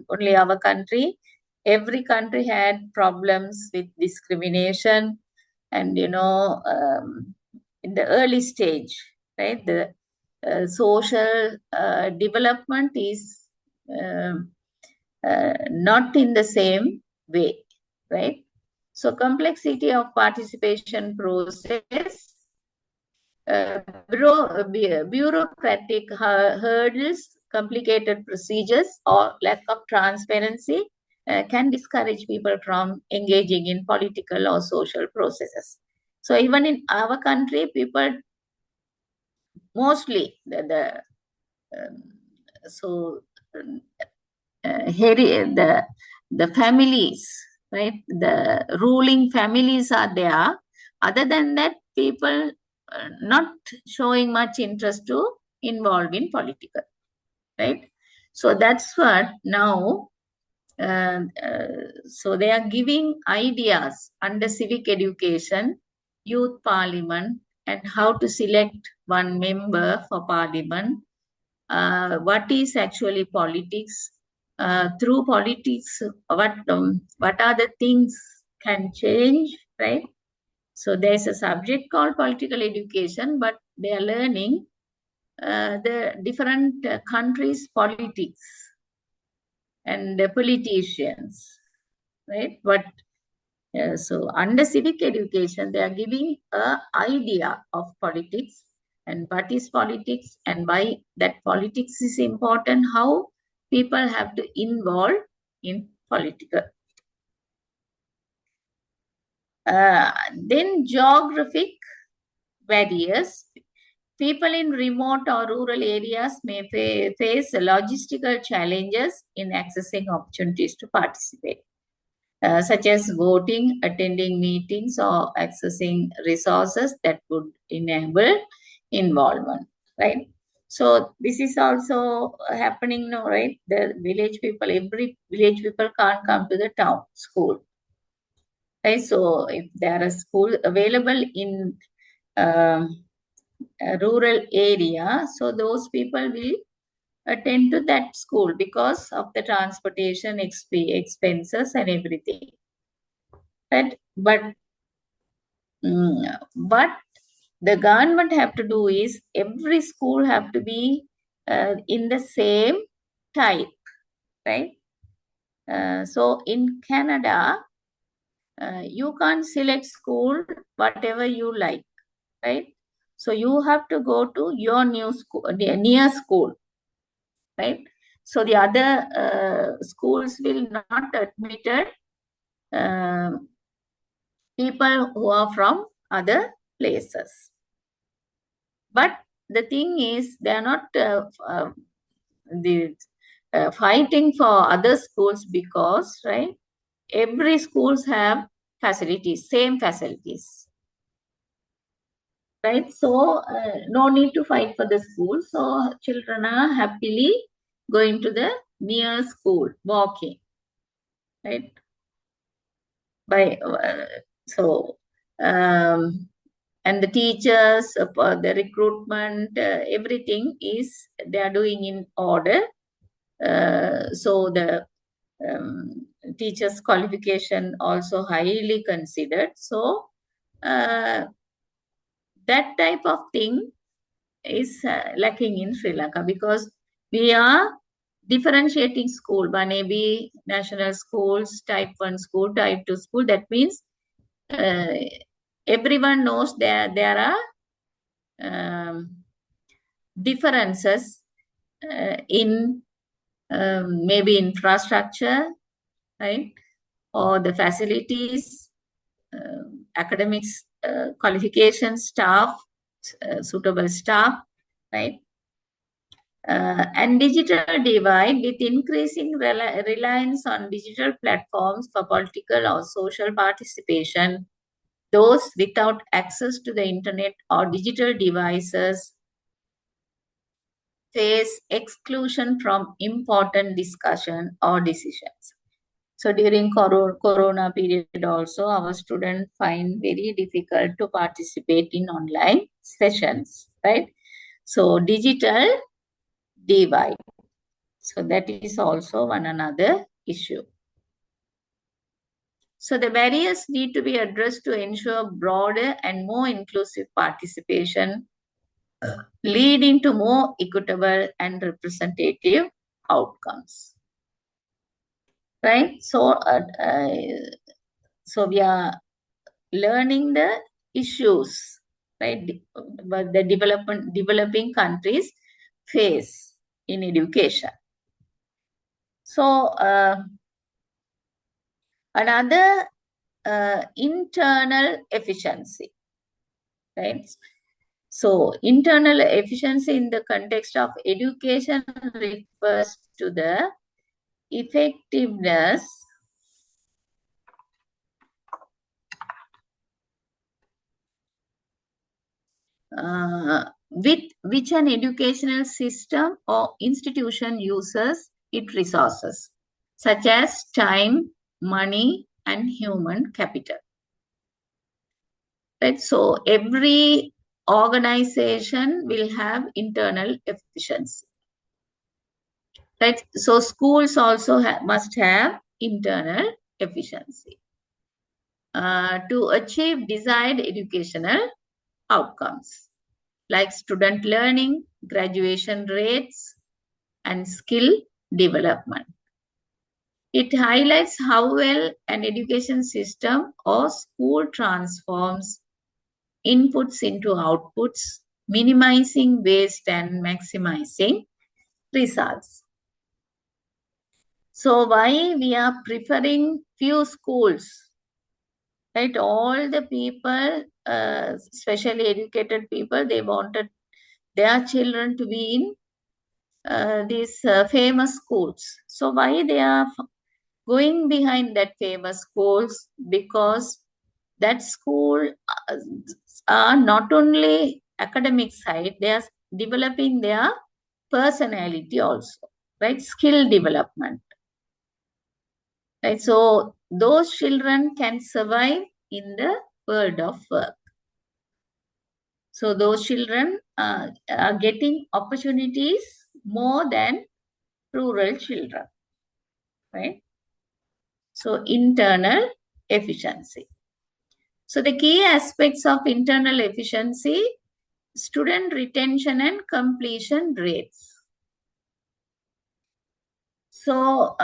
only our country. Every country had problems with discrimination, and in the early stage, right? The social development is not in the same way, right? So complexity of participation process, bureaucratic hurdles, complicated procedures, or lack of transparency can discourage people from engaging in political or social processes. So even in our country, people mostly um, so the families, right? The ruling families are there. Other than that, people not showing much interest to involve in political, right? So that's what now. So they are giving ideas under civic education, youth parliament, and how to select one member for parliament. What is actually politics? Through politics, what are the things can change, right? So there's a subject called political education, but they are learning the different countries' politics and the politicians, right? But so under civic education, they are giving a idea of politics and what is politics and why that politics is important, how people have to involve in political. Then geographic barriers. People in remote or rural areas may face logistical challenges in accessing opportunities to participate. Such as voting, attending meetings, or accessing resources that would enable involvement, right? So this is also happening now, right? The village people, every village people can't come to the town school, right? So if there are schools available in a rural area, so those people will attend to that school because of the transportation expenses and everything. Right? But the government have to do is every school have to be in the same type, right? So in Canada, you can't select school whatever you like, right? So you have to go to your new school, near school, right? So the other schools will not admitted people who are from other places. But the thing is, they are not fighting for other schools because, right, every schools have facilities, same facilities, right? So no need to fight for the school. So children are happily going to the near school, walking, right? by so and the teachers, the recruitment, everything is they are doing in order. So the teachers' qualification also highly considered. So that type of thing is lacking in Sri Lanka because we are differentiating school, 1AB, national schools, type 1 school, type 2 school. That means everyone knows there are differences in maybe infrastructure, right, or the facilities, academics, qualifications, staff, suitable staff, right? And digital divide with increasing reliance on digital platforms for political or social participation. Those without access to the internet or digital devices face exclusion from important discussion or decisions. So during corona period also, our students find very difficult to participate in online sessions, right? So digital divide. So that is also one another issue. So the barriers need to be addressed to ensure broader and more inclusive participation, leading to more equitable and representative outcomes. Right? So we are learning the issues, right? But the developing countries face in education. So another internal efficiency, right? So internal efficiency in the context of education refers to the effectiveness with which an educational system or institution uses its resources, such as time, money, and human capital. Right? So every organization will have internal efficiency. Right? So schools also must have internal efficiency to achieve desired educational outcomes like student learning, graduation rates, and skill development. It highlights how well an education system or school transforms inputs into outputs, minimizing waste and maximizing results. So why we are preferring few schools, right? All the people, specially educated people, they wanted their children to be in these famous schools. So why they are going behind that famous schools? Because that school are not only academic side, they are developing their personality also, right? Skill development, right? So those children can survive in the world of work. So those children are getting opportunities more than rural children, right? So internal efficiency. So the key aspects of internal efficiency: student retention and completion rates. So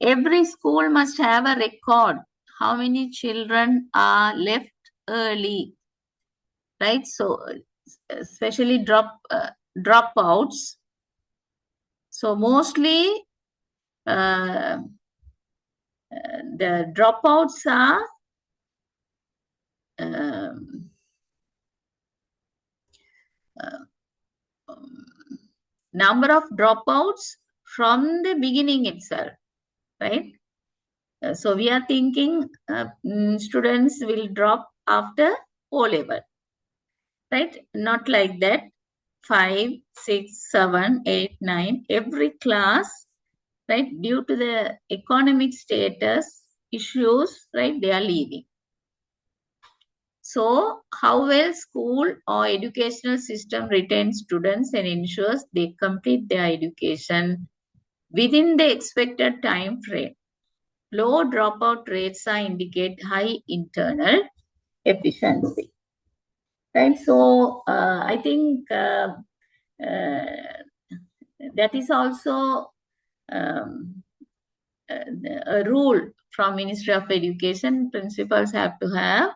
every school must have a record how many children are left early, right? So especially dropouts. So mostly the dropouts are number of dropouts from the beginning itself, right? So we are thinking students will drop after O-level, right? Not like that. 5, 6, 7, 8, 9, every class, right? Due to the economic status, issues, right, they are leaving. So, how well school or educational system retains students and ensures they complete their education within the expected time frame. Low dropout rates are indicate high internal efficiency. Right. So, I think that is also um, a rule from Ministry of Education. Principals have to have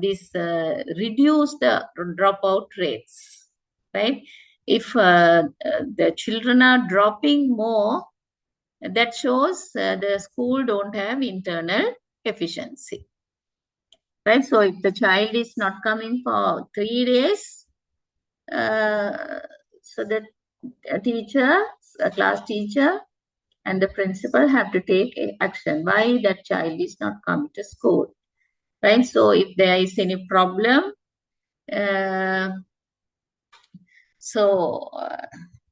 this reduce the dropout rates, right? If the children are dropping more, that shows the school don't have internal efficiency, right? So if the child is not coming for 3 days, so the teacher, a class teacher, and the principal have to take action. Why that child is not coming to school, right? So if there is any problem, uh,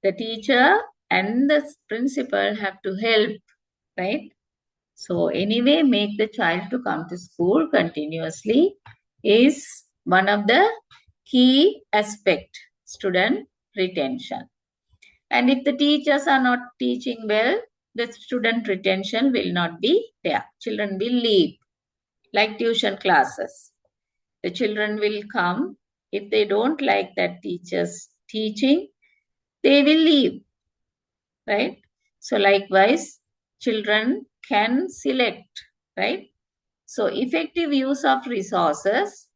the teacher and the principal have to help, right? So anyway, make the child to come to school continuously is one of the key aspect, student retention. And if the teachers are not teaching well, the student retention will not be there. Children will leave, like tuition classes. The children will come. If they don't like that teacher's teaching, they will leave, right? So likewise, children can select, right? So effective use of resources.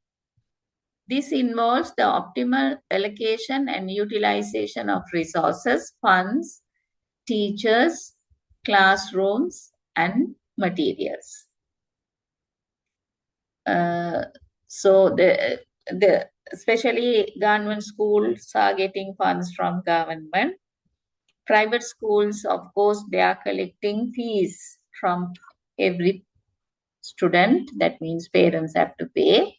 This involves the optimal allocation and utilization of resources, funds, teachers, classrooms, and materials. So the especially government schools are getting funds from government. Private schools, of course, they are collecting fees from every student. That means parents have to pay.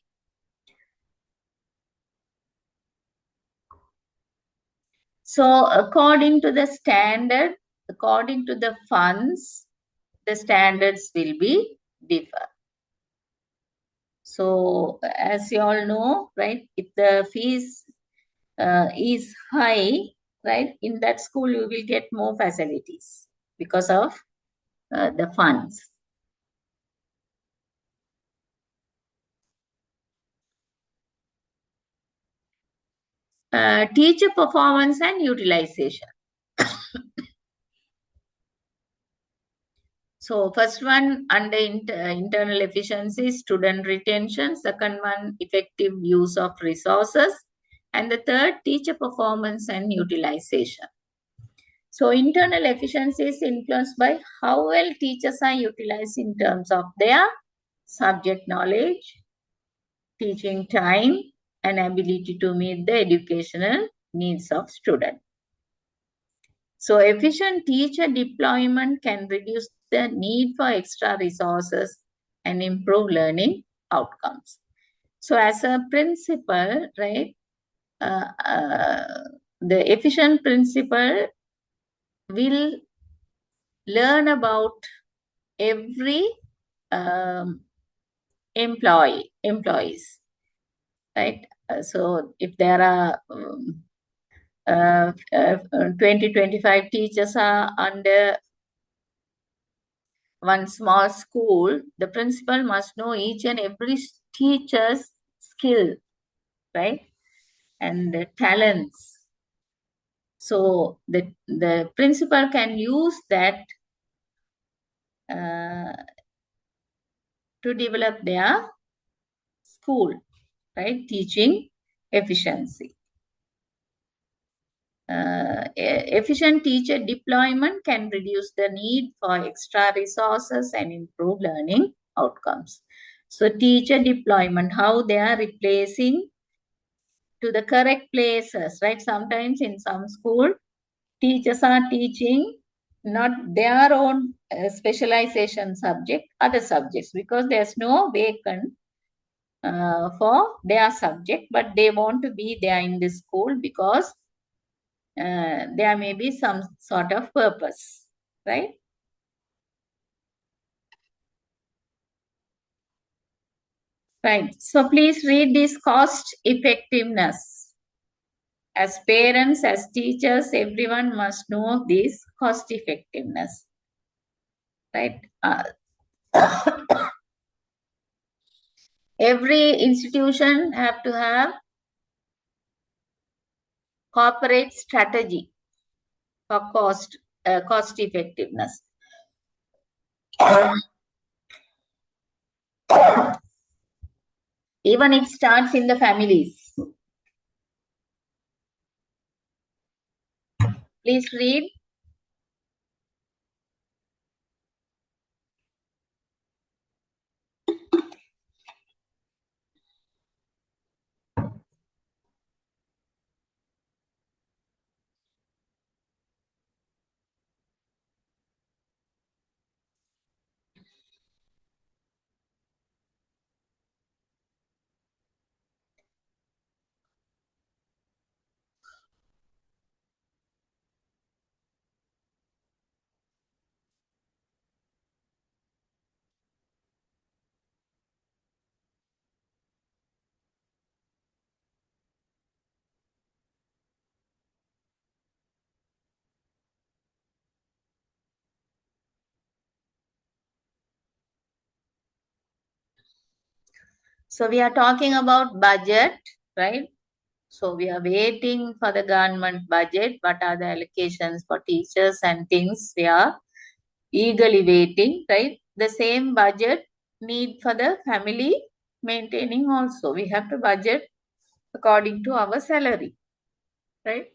So according to the standard, according to the funds, the standards will be differ. So as you all know, right, if the fees is high, right, in that school you will get more facilities because of the funds. Teacher performance and utilization. So first one under internal efficiency, student retention. Second one, effective use of resources. And the third, teacher performance and utilization. So internal efficiency is influenced by how well teachers are utilized in terms of their subject knowledge, teaching time, and ability to meet the educational needs of students. So efficient teacher deployment can reduce the need for extra resources and improve learning outcomes. So as a principal, right, the efficient principal will learn about every employees, right? So if there are 20-25 teachers are under one small school, the principal must know each and every teacher's skill, right? And the talents. So the principal can use that to develop their school, right? Teaching efficiency. Efficient teacher deployment can reduce the need for extra resources and improve learning outcomes. So teacher deployment, how they are replacing to the correct places, right? Sometimes in some school, teachers are teaching not their own specialization subject, other subjects, because there's no vacant for their subject, but they want to be there in this school because there may be some sort of purpose, right? Right. So please read this cost effectiveness. As parents, as teachers, everyone must know this cost effectiveness. Right. Every institution have to have corporate strategy for cost effectiveness. Even it starts in the families. Please read. So we are talking about budget, right? So we are waiting for the government budget. What are the allocations for teachers and things? We are eagerly waiting, right? The same budget need for the family maintaining also. We have to budget according to our salary, right?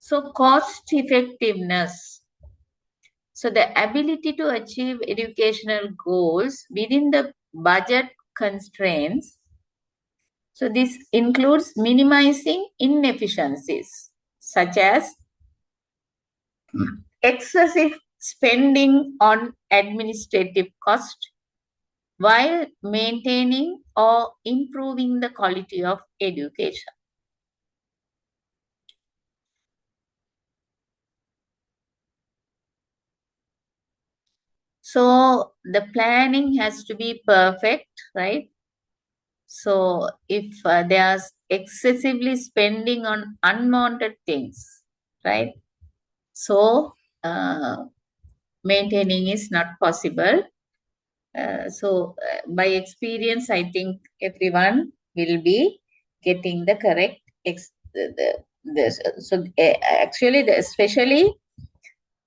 So cost effectiveness. So the ability to achieve educational goals within the budget constraints. So this includes minimizing inefficiencies such as excessive spending on administrative cost while maintaining or improving the quality of education. So the planning has to be perfect, right? So if there's excessively spending on unwanted things, right? So maintaining is not possible. By experience, I think everyone will be getting the correct actually especially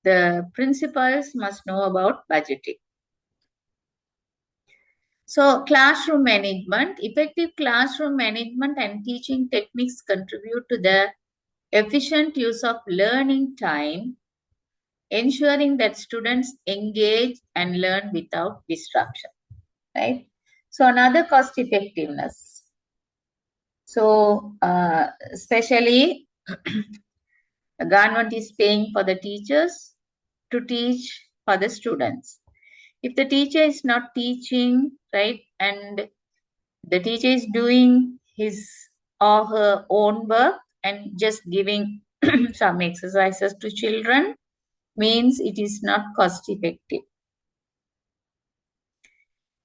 the principals must know about budgeting. So classroom management, effective classroom management and teaching techniques contribute to the efficient use of learning time, ensuring that students engage and learn without disruption, right? So another cost effectiveness. So especially the government is paying for the teachers to teach for the students. If the teacher is not teaching, right, and the teacher is doing his or her own work and just giving some exercises to children, means it is not cost effective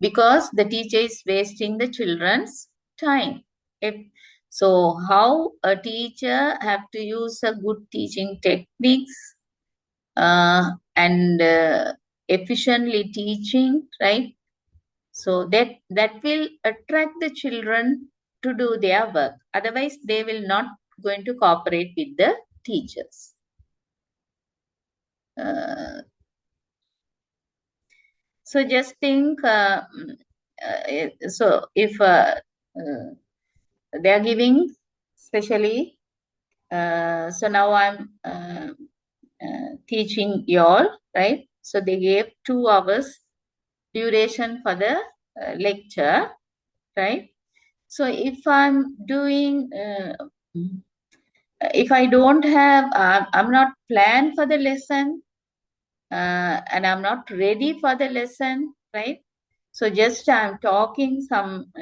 because the teacher is wasting the children's time. If so, how a teacher have to use a good teaching techniques and efficiently teaching, right? So that will attract the children to do their work. Otherwise, they will not going to cooperate with the teachers. So just think. So if they are giving, especially. So now I'm teaching you all, right? So they gave 2 hours duration for the lecture, right? So if I'm doing, if I don't have, I'm not planned for the lesson and I'm not ready for the lesson, right? So just I'm talking some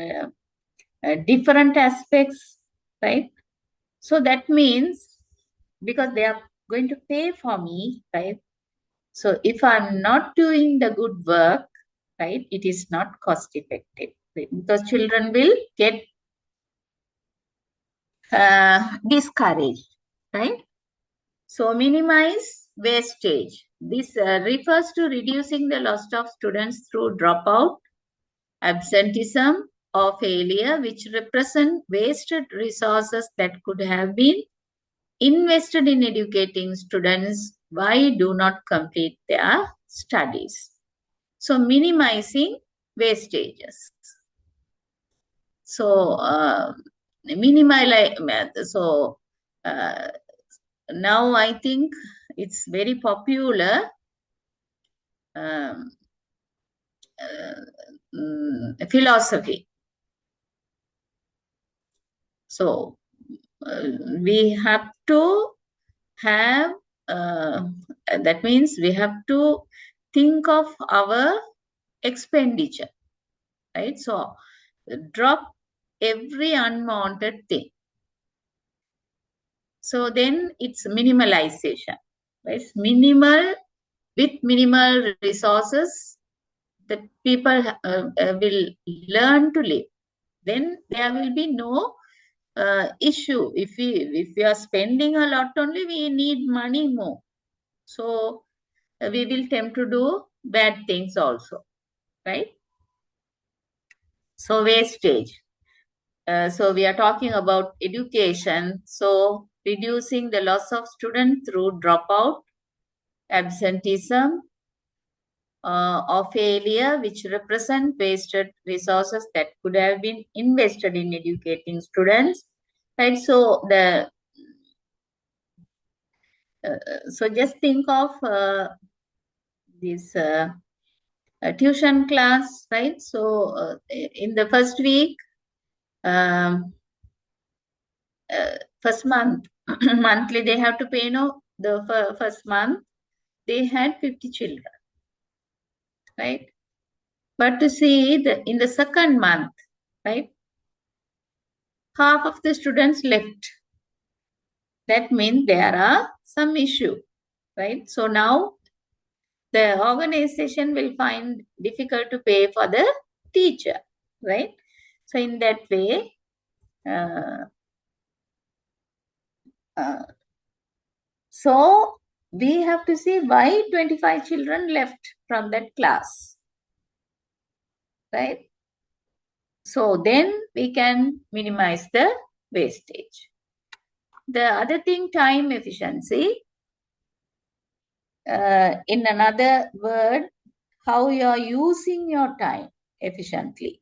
different aspects, right? So that means because they are going to pay for me, right? So if I'm not doing the good work, right, it is not cost effective. because children will get discouraged, right? So minimize wastage. This refers to reducing the loss of students through dropout, absenteeism, or failure, which represent wasted resources that could have been invested in educating students why do not complete their studies. So minimizing wastages. So so uh, now I think it's very popular um, philosophy. So we have to have that means we have to think of our expenditure, right? So drop every unwanted thing. So then it's minimalization, right? Minimal, with minimal resources, the people will learn to live. Then there will be no issue. If we are spending a lot only, we need money more. So we will tend to do bad things also, right? So wastage. So we are talking about education. So reducing the loss of students through dropout, absenteeism, or failure, which represent wasted resources that could have been invested in educating students, right? So so just think of this tuition class, right? So in the first week, um, first month, monthly they have to pay. No, the first month they had 50 children, right? But to see in the second month, right, half of the students left. That means there are some issue, right? So now the organization will find difficult to pay for the teacher, right? So in that way, uh, uh, so we have to see why 25 children left from that class, right? So then we can minimize the wastage. The other thing, time efficiency. In another word, how you are using your time efficiently.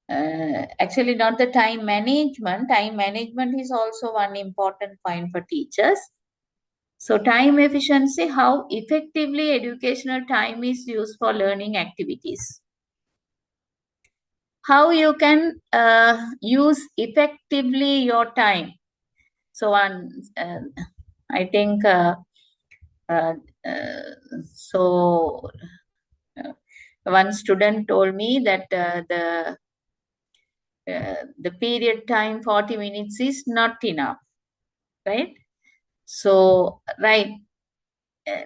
Actually, not the time management. Time management is also one important point for teachers. So time efficiency, how effectively educational time is used for learning activities. How you can use effectively your time. So I think uh, uh, so one student told me that the period time 40 minutes is not enough, right? So right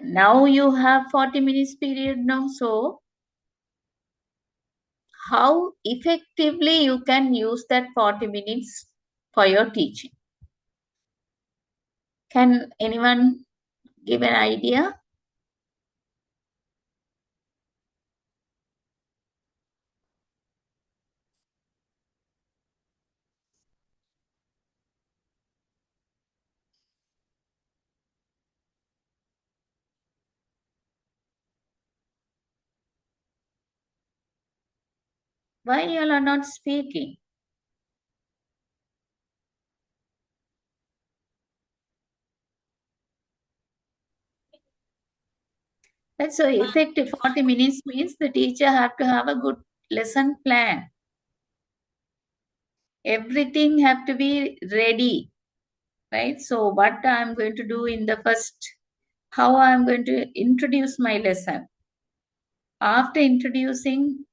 now you have 40 minutes period now. So how effectively you can use that 40 minutes for your teaching? Can anyone give an idea? Why you all are not speaking? That's so effective. 40 minutes means the teacher have to have a good lesson plan. Everything have to be ready, right? So what I'm going to do in the first, how I'm going to introduce my lesson. After introducing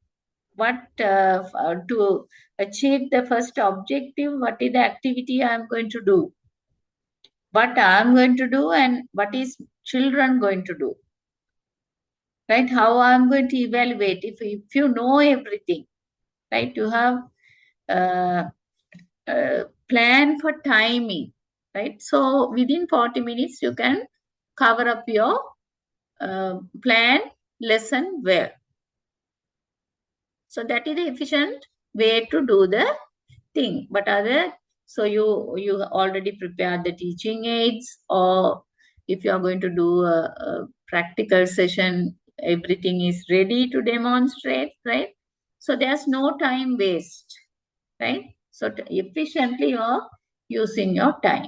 what to achieve the first objective, what is the activity I'm going to do, what I'm going to do, and what is children going to do, right? How I'm going to evaluate if you know everything, right? You have plan for timing, right? So within 40 minutes, you can cover up your plan lesson well. So that is the efficient way to do the thing. But so you already prepared the teaching aids, or if you are going to do a practical session, everything is ready to demonstrate, right? So there's no time waste, right? So efficiently you're using your time.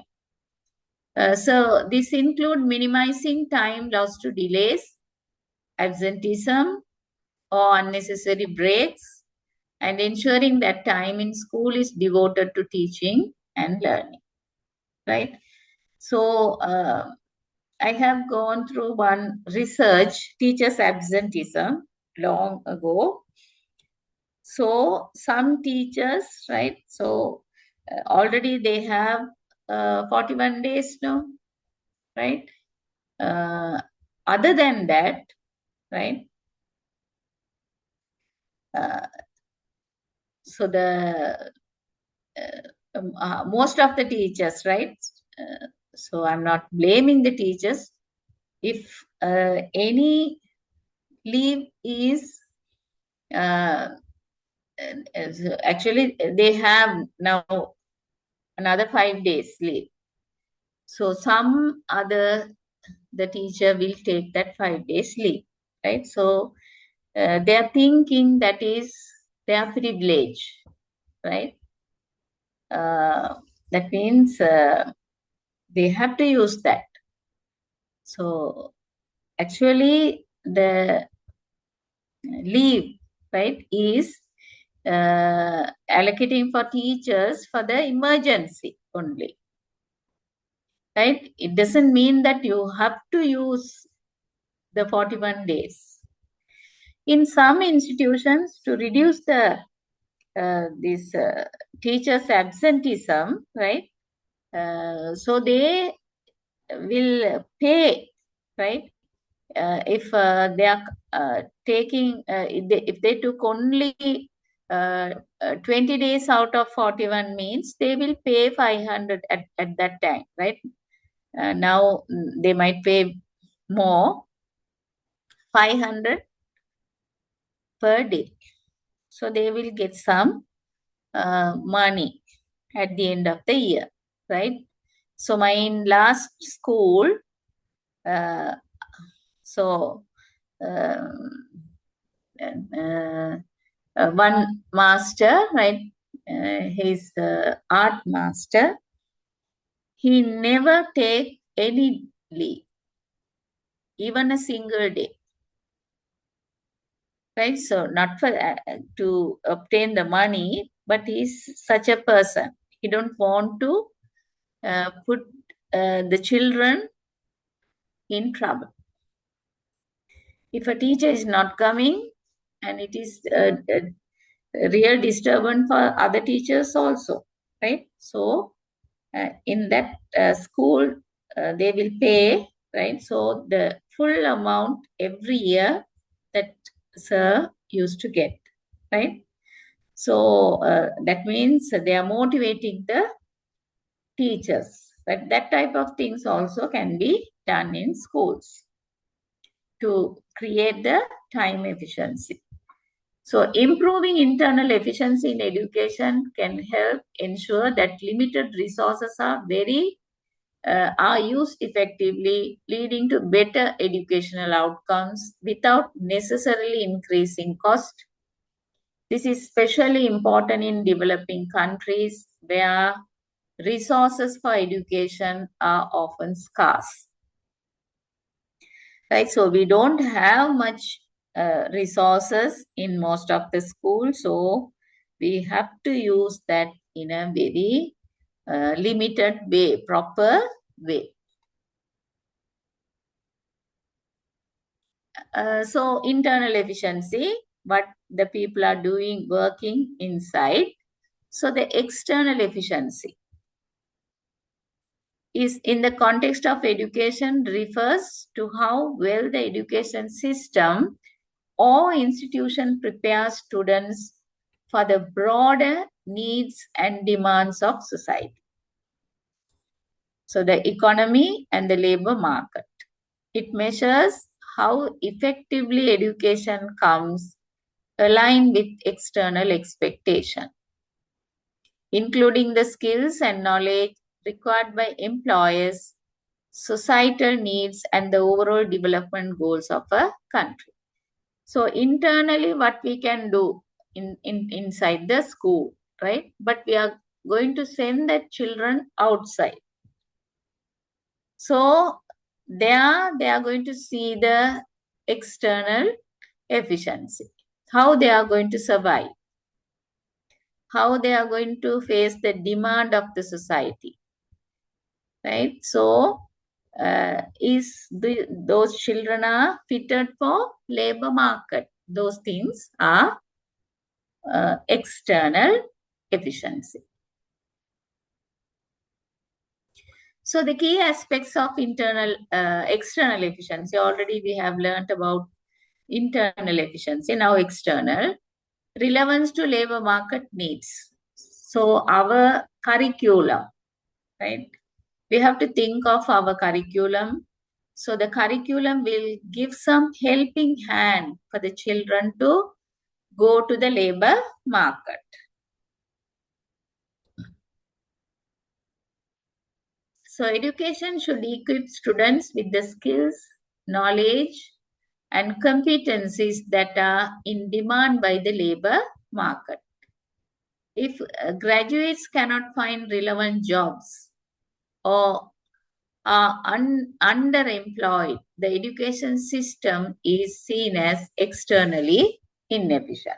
So this include minimizing time lost to delays, absenteeism, or unnecessary breaks, and ensuring that time in school is devoted to teaching and learning, right? So I have gone through one research, teachers' absenteeism, long ago. So some teachers, right? So already they have 41 days now, right? Uh, Other than that, right? Uh, so the most of the teachers, right? So I'm not blaming the teachers. If any leave is uh, actually they have now another 5 days leave. So some other the teacher will take that 5 days leave, right? So they are thinking that is their privilege, right? That means they have to use that. So actually the leave, right, is allocating for teachers for the emergency only, right? It doesn't mean that you have to use the 41 days. In some institutions, to reduce the this teachers' absenteeism, right? So they will pay, right? If they are taking, if they took only 20 days out of 41 means, they will pay 500 at that time, right? Now they might pay more, 500 per day. So they will get some money at the end of the year, right? So my last school, uh, so one master, right? He's art master. He never take any leave, even a single day, right? So not for to obtain the money, but he's such a person. He don't want to put the children in trouble. If a teacher is not coming, and it is a real disturbance for other teachers also, right? So in that school, they will pay, right? So the full amount every year that sir used to get, right? So that means they are motivating the teachers. But that type of things also can be done in schools to create the time efficiency. So improving internal efficiency in education can help ensure that limited resources are used effectively, leading to better educational outcomes without necessarily increasing cost. This is especially important in developing countries where resources for education are often scarce. Right, so we don't have much resources in most of the schools, so we have to use that in a very limited way, proper way. So internal efficiency, what the people are doing, working inside. So the external efficiency is in the context of education refers to how well the education system or institution prepares students for the broader needs and demands of society. So the economy and the labor market. It measures how effectively education comes aligned with external expectation, including the skills and knowledge required by employers, societal needs, and the overall development goals of a country. So internally, what we can do inside the school, right? But we are going to send the children outside. So there they are going to see the external efficiency, how they are going to survive, how they are going to face the demand of the society, right? So those children are fitted for labor market. Those things are external efficiency. So the key aspects of external efficiency, already we have learned about internal efficiency, now external. Relevance to labor market needs. So our curriculum, right? We have to think of our curriculum. So the curriculum will give some helping hand for the children to go to the labor market. So education should equip students with the skills, knowledge, and competencies that are in demand by the labor market. If graduates cannot find relevant jobs or are underemployed, the education system is seen as externally inefficient.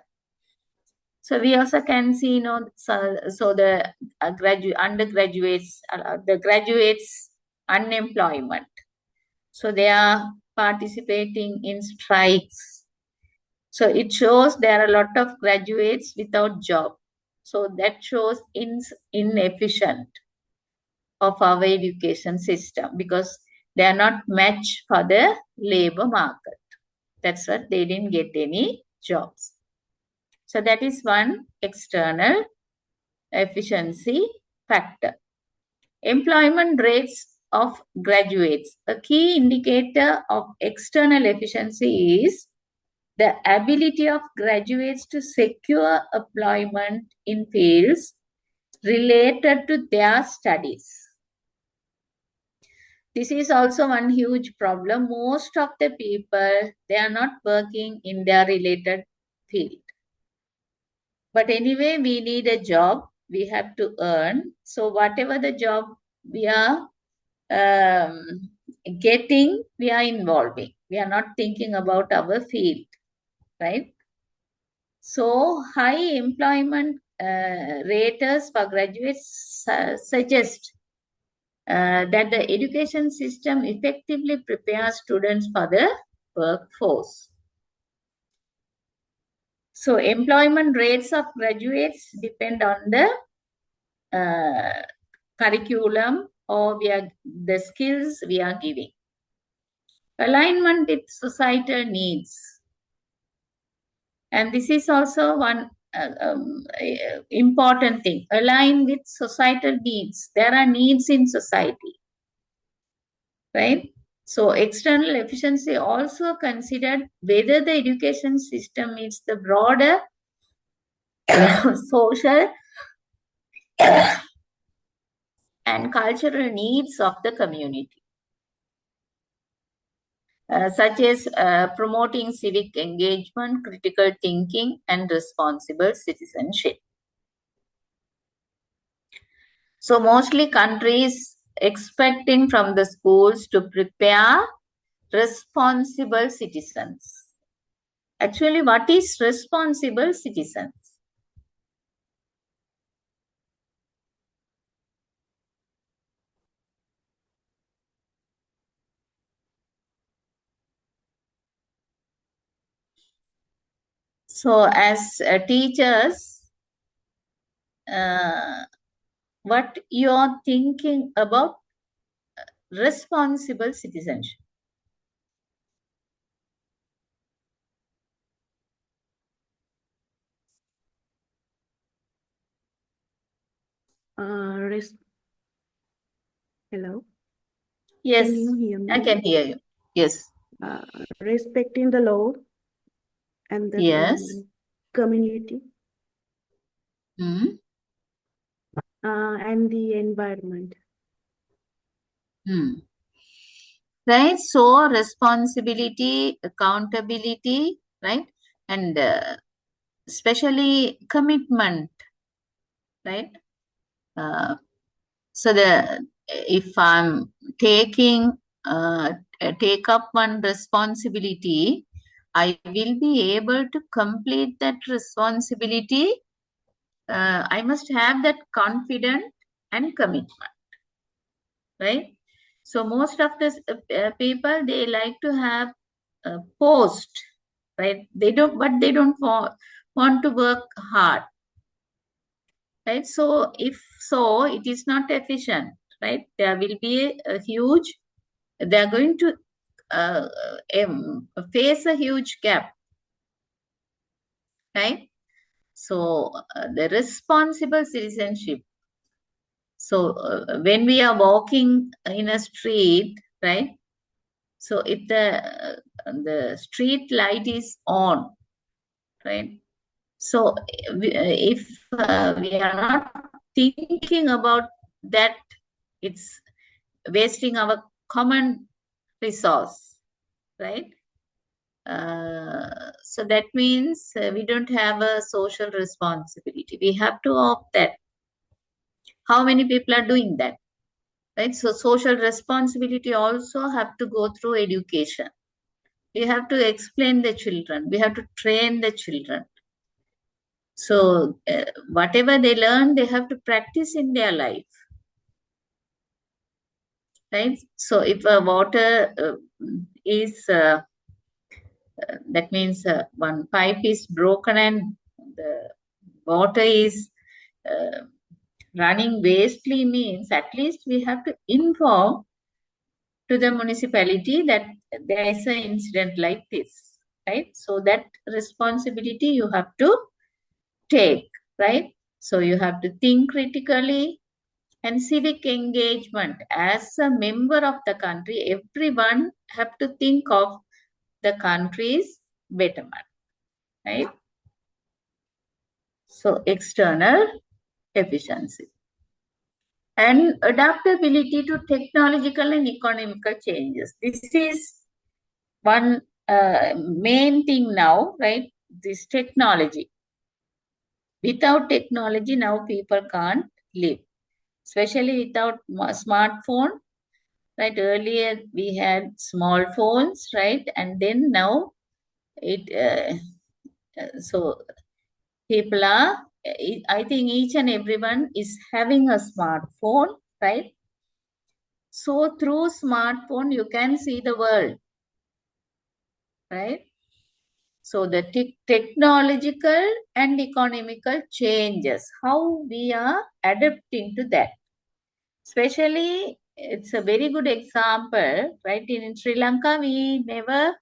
So we also can see, so the undergraduates, the graduates unemployment. So they are participating in strikes. So it shows there are a lot of graduates without job. So that shows inefficient of our education system because they are not matched for the labor market. That's what they didn't get any jobs. So that is one external efficiency factor. Employment rates of graduates. A key indicator of external efficiency is the ability of graduates to secure employment in fields related to their studies. This is also one huge problem. Most of the people, they are not working in their related field. But anyway, we need a job. We have to earn. So whatever the job we are getting, we are involving. We are not thinking about our field, right? So high employment rates for graduates suggest that the education system effectively prepares students for the workforce. So employment rates of graduates depend on the curriculum or the skills we are giving. Alignment with societal needs. And this is also one important thing. Align with societal needs. There are needs in society, right? So external efficiency also considered whether the education system meets the broader social and cultural needs of the community, such as promoting civic engagement, critical thinking, and responsible citizenship. So mostly countries expecting from the schools to prepare responsible citizens. Actually, what is responsible citizens? So as teachers, what you are thinking about responsible citizenship? res Hello, Yes, can you hear I me? can hear you. Yes. Respecting the law and the Yes. community Hmm. and the environment. Hmm. Right. So responsibility, accountability, right, and especially commitment, right. Uh, so if I'm taking take up one responsibility, I will be able to complete that responsibility. I must have that confidence and commitment, right? So most of the people, they like to have a post, right? They don't want to work hard, right? So if so, it is not efficient, right? There will be a huge. They are going to uh, face a huge gap, right? So the responsible citizenship. So when we are walking in a street, right? So if the street light is on, right? So if we are not thinking about that, it's wasting our common resource, right? So that means we don't have a social responsibility. We have to opt that. How many people are doing that, right? So social responsibility also have to go through education. We have to explain the children. We have to train the children. So whatever they learn, they have to practice in their life, right? So if a water is that means one pipe is broken and the water is uh, running wastely, means at least we have to inform to the municipality that there is an incident like this, right? So that responsibility you have to take, right? So you have to think critically, and civic engagement. As a member of the country, everyone have to think of the country's betterment, right? So external efficiency and adaptability to technological and economical changes. This is one main thing now, right? This technology. Without technology, now people can't live, especially without smartphone, right? Earlier we had small phones, right? And then now it, so people are, I think each and everyone is having a smartphone, right? So through smartphone, you can see the world, right? So the technological and economical changes, how we are adapting to that. Especially, it's a very good example, right? In Sri Lanka, we never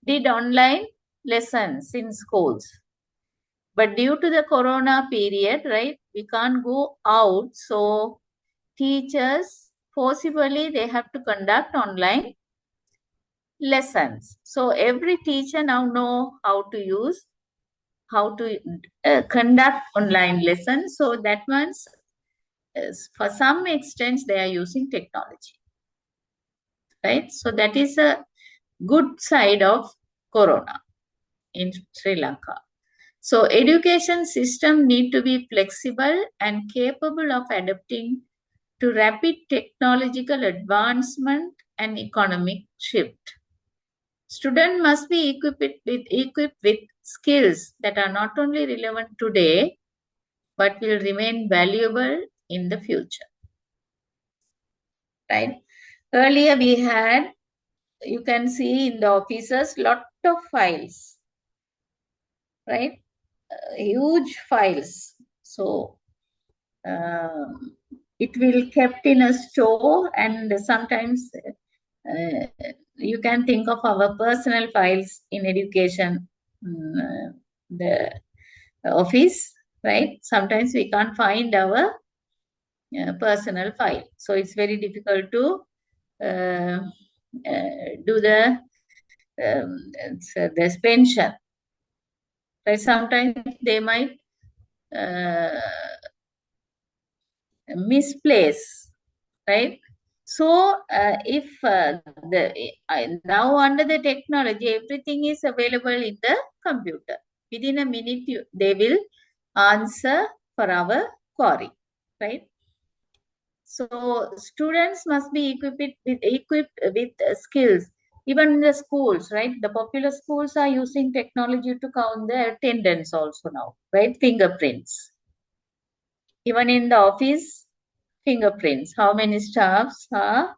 did online lessons in schools. But due to the corona period, right, we can't go out. So teachers, forcibly, they have to conduct online lessons. So every teacher now know how to conduct online lessons. So that means for some extent they are using technology, right? So that is a good side of corona in Sri Lanka. So education system need to be flexible and capable of adapting to rapid technological advancement and economic shift. Students must be equipped with skills that are not only relevant today, but will remain valuable in the future, right? Earlier we had, you can see in the offices, lot of files, right? Huge files. So it will kept in a store, and sometimes uh, you can think of our personal files in education, the office, right? Sometimes we can't find our personal file. So it's very difficult to do this pension. Right? Sometimes they might misplace, right? So if now under the technology, everything is available in the computer. Within a minute, they will answer for our query, right? So students must be equipped with skills. Even in the schools, right? The popular schools are using technology to count the attendance also now, right? Fingerprints. Even in the office, fingerprints. How many staffs are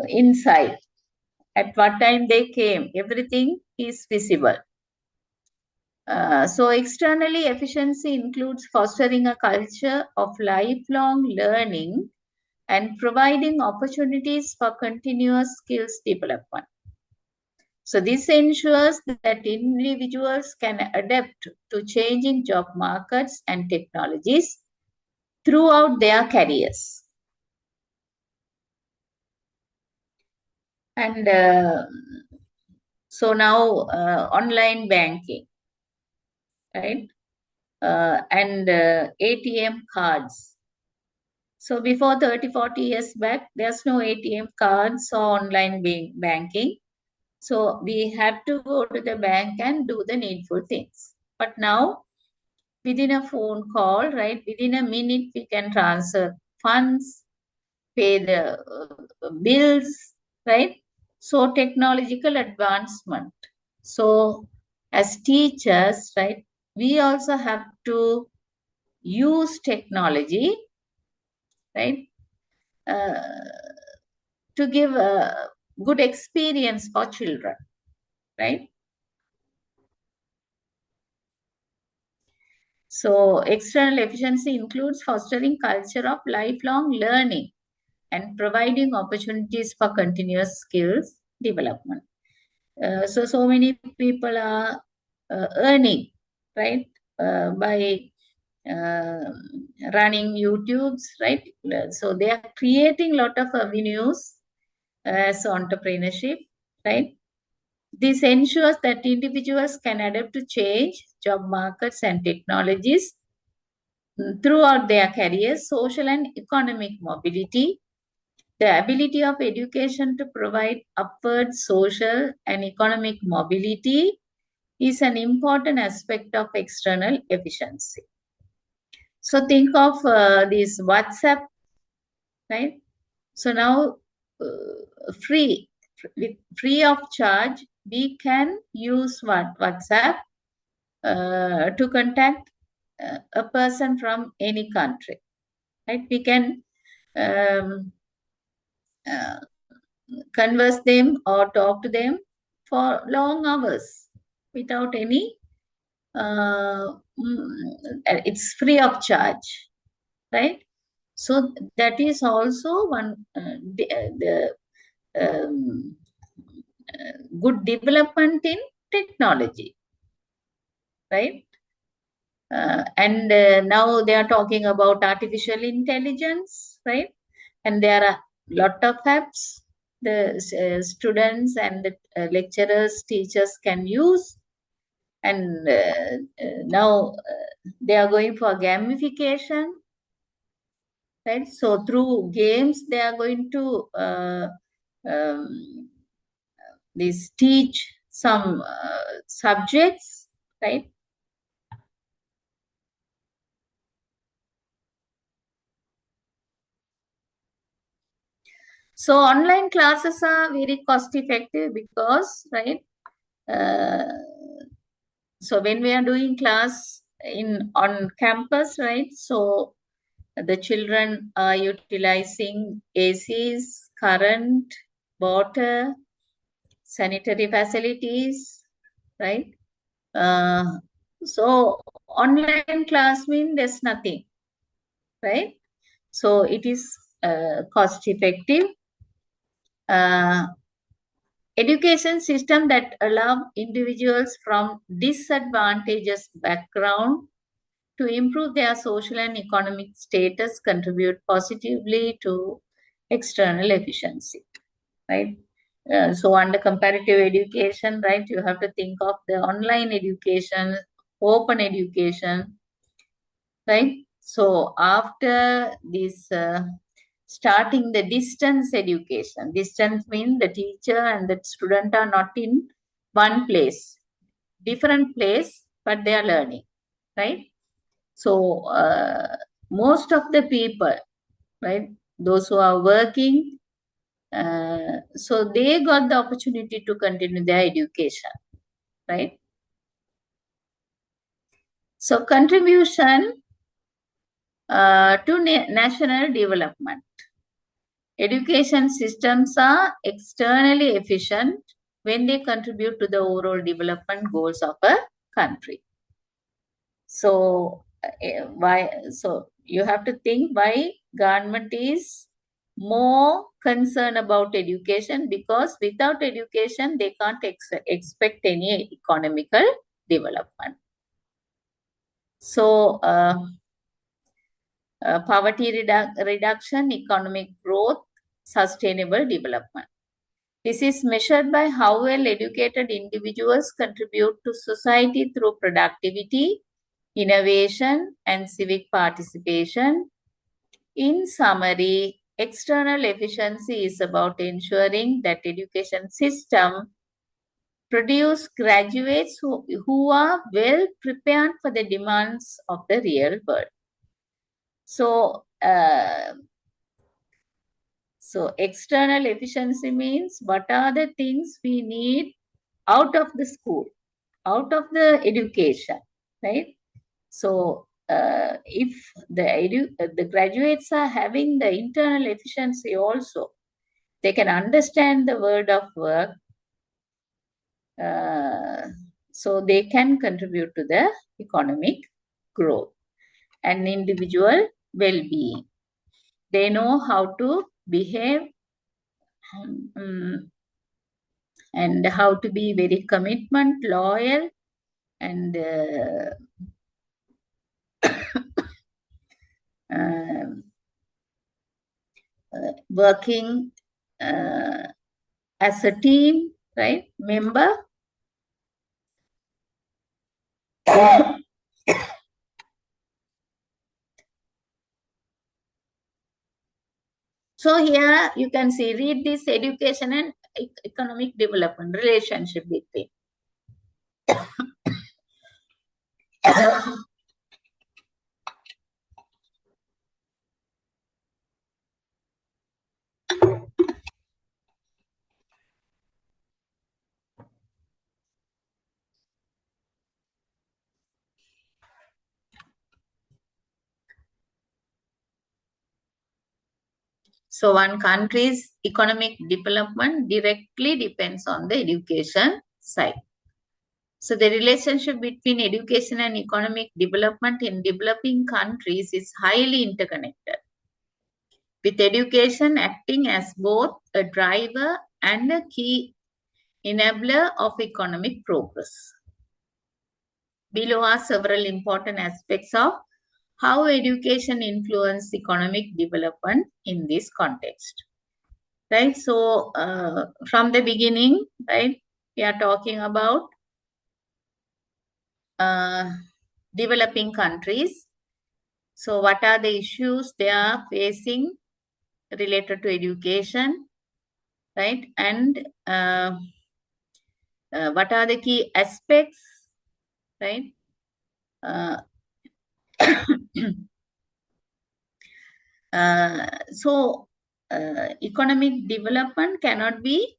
inside? At what time they came? Everything is visible. So externally, efficiency includes fostering a culture of lifelong learning and providing opportunities for continuous skills development. So this ensures that individuals can adapt to changing job markets and technologies throughout their careers. And so now online banking, right? And ATM cards. So before 30, 40 years back, there's no ATM cards or online banking. So we had to go to the bank and do the needful things. But now, within a phone call, right, within a minute, we can transfer funds, pay the bills, right? So technological advancement. So as teachers, right, we also have to use technology, right, to give a good experience for children, right? So external efficiency includes fostering culture of lifelong learning and providing opportunities for continuous skills development. So many people are earning, right, by running YouTubes, right? So they are creating a lot of avenues as entrepreneurship, right? This ensures that individuals can adapt to change, job markets and technologies throughout their careers, social and economic mobility. The ability of education to provide upward social and economic mobility is an important aspect of external efficiency. So think of this WhatsApp, right? So now free of charge, we can use WhatsApp to contact a person from any country, right? We can converse them or talk to them for long hours without any it's free of charge, right? So that is also one the good development in technology, right? And now they are talking about artificial intelligence, right? And there are lot of apps the students and the lecturers, teachers can use. And now they are going for gamification, right? So through games, they are going to this teach some subjects, right? So online classes are very cost effective because, right? So when we are doing class on campus, right? So the children are utilizing ACs, current, water, sanitary facilities, right? So online class means there's nothing, right? So it is cost effective. Education system that allow individuals from disadvantageous background to improve their social and economic status, contribute positively to external efficiency, right? So under comparative education, right, you have to think of the online education, open education, right? So after this, starting the distance education, distance means the teacher and the student are not in one place, different place, but they are learning, right? So most of the people, right, those who are working, so they got the opportunity to continue their education, right? So contribution to national development. Education systems are externally efficient when they contribute to the overall development goals of a country. So so you have to think why government is more concerned about education, because without education they can't expect any economical development. So poverty reduction, economic growth, sustainable development. This is measured by how well educated individuals contribute to society through productivity, innovation, and civic participation. In summary, external efficiency is about ensuring that education system produce graduates who are well prepared for the demands of the real world. So, so external efficiency means what are the things we need out of the school, out of the education, right? So if the graduates are having the internal efficiency also, they can understand the world of work, so they can contribute to the economic growth and individual well-being. They know how to behave and how to be very commitment, loyal, and working as a team, right, member. So here you can see, read this education and economic development relationship between. So one country's economic development directly depends on the education side. So the relationship between education and economic development in developing countries is highly interconnected, with education acting as both a driver and a key enabler of economic progress. Below are several important aspects of how education influences economic development in this context. Right? So, from the beginning, right, we are talking about developing countries. So, what are the issues they are facing related to education, right? And what are the key aspects, right? So, economic development cannot be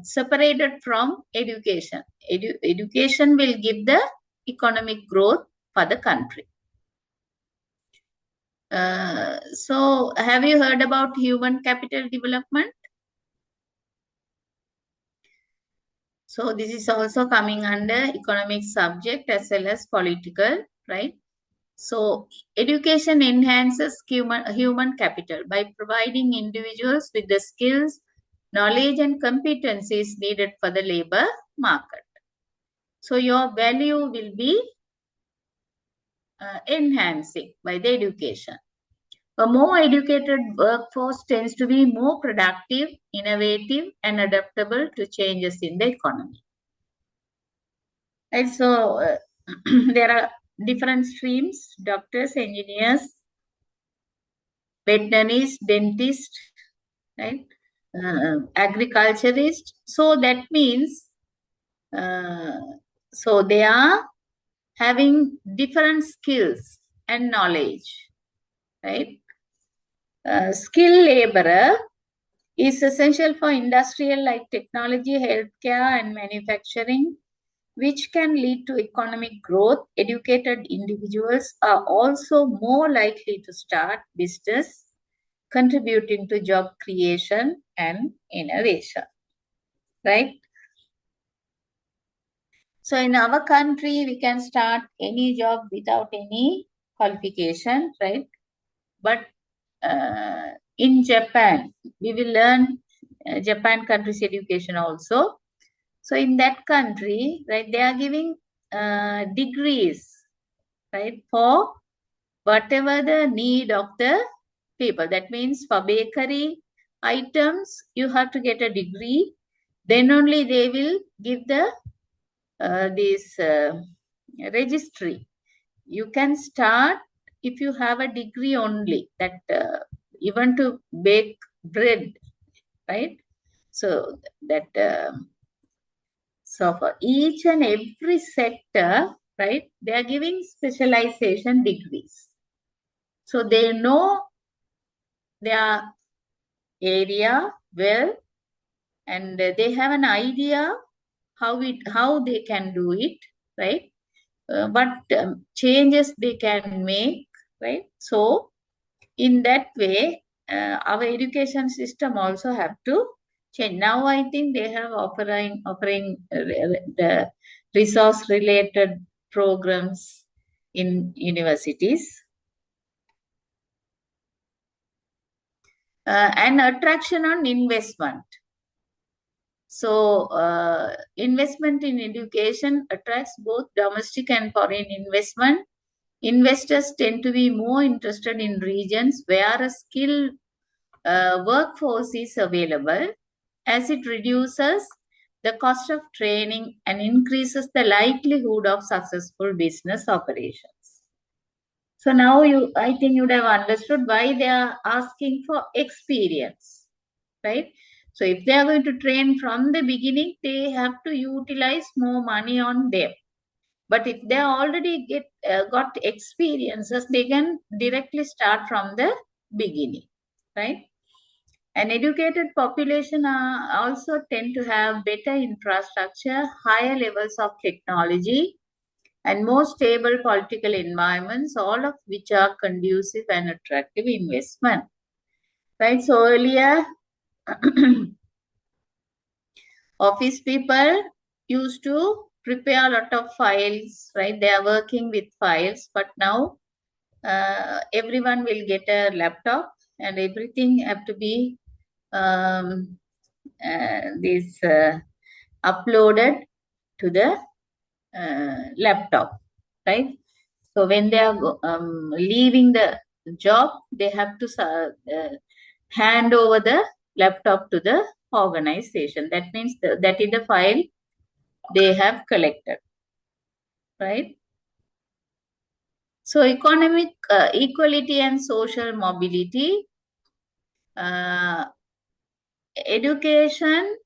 separated from education. Education will give the economic growth for the country. So, have you heard about human capital development? So, this is also coming under economic subject as well as political, right? So, education enhances human capital by providing individuals with the skills, knowledge, and competencies needed for the labor market. So, your value will be enhancing by the education. A more educated workforce tends to be more productive, innovative, and adaptable to changes in the economy. And so there are different streams: doctors, engineers, veterinarians, dentists, right? Agriculturists. So that means, so they are having different skills and knowledge, right? Skilled laborer is essential for industrial like technology, healthcare, and manufacturing, which can lead to economic growth. Educated individuals are also more likely to start business, contributing to job creation and innovation, right? So in our country, we can start any job without any qualification, right? But in Japan, we will learn Japan country's education also. So in that country, right, they are giving degrees, right, for whatever the need of the people. That means for bakery items, you have to get a degree. Then only they will give the this registry. You can start if you have a degree only, that you want to bake bread, right? So that so for each and every sector, right, they are giving specialization degrees. So they know their area well, and they have an idea how they can do it, right? What changes they can make, right? So in that way, our education system also have to change. Now I think they have offering the resource related programs in universities. And attraction on investment. So investment in education attracts both domestic and foreign investment. Investors tend to be more interested in regions where a skilled workforce is available, as it reduces the cost of training and increases the likelihood of successful business operations. So now I think you would have understood why they are asking for experience, right? So if they are going to train from the beginning, they have to utilize more money on them. But if they already got experiences, they can directly start from the beginning, right? An educated population also tend to have better infrastructure, higher levels of technology, and more stable political environments, all of which are conducive and attractive investment, right? So earlier, office people used to prepare a lot of files, right? They are working with files, but now everyone will get a laptop and everything have to be uploaded to the laptop, right? So when they are leaving the job, they have to hand over the laptop to the organization. That means that is the file they have collected, right? So economic equality and social mobility. Education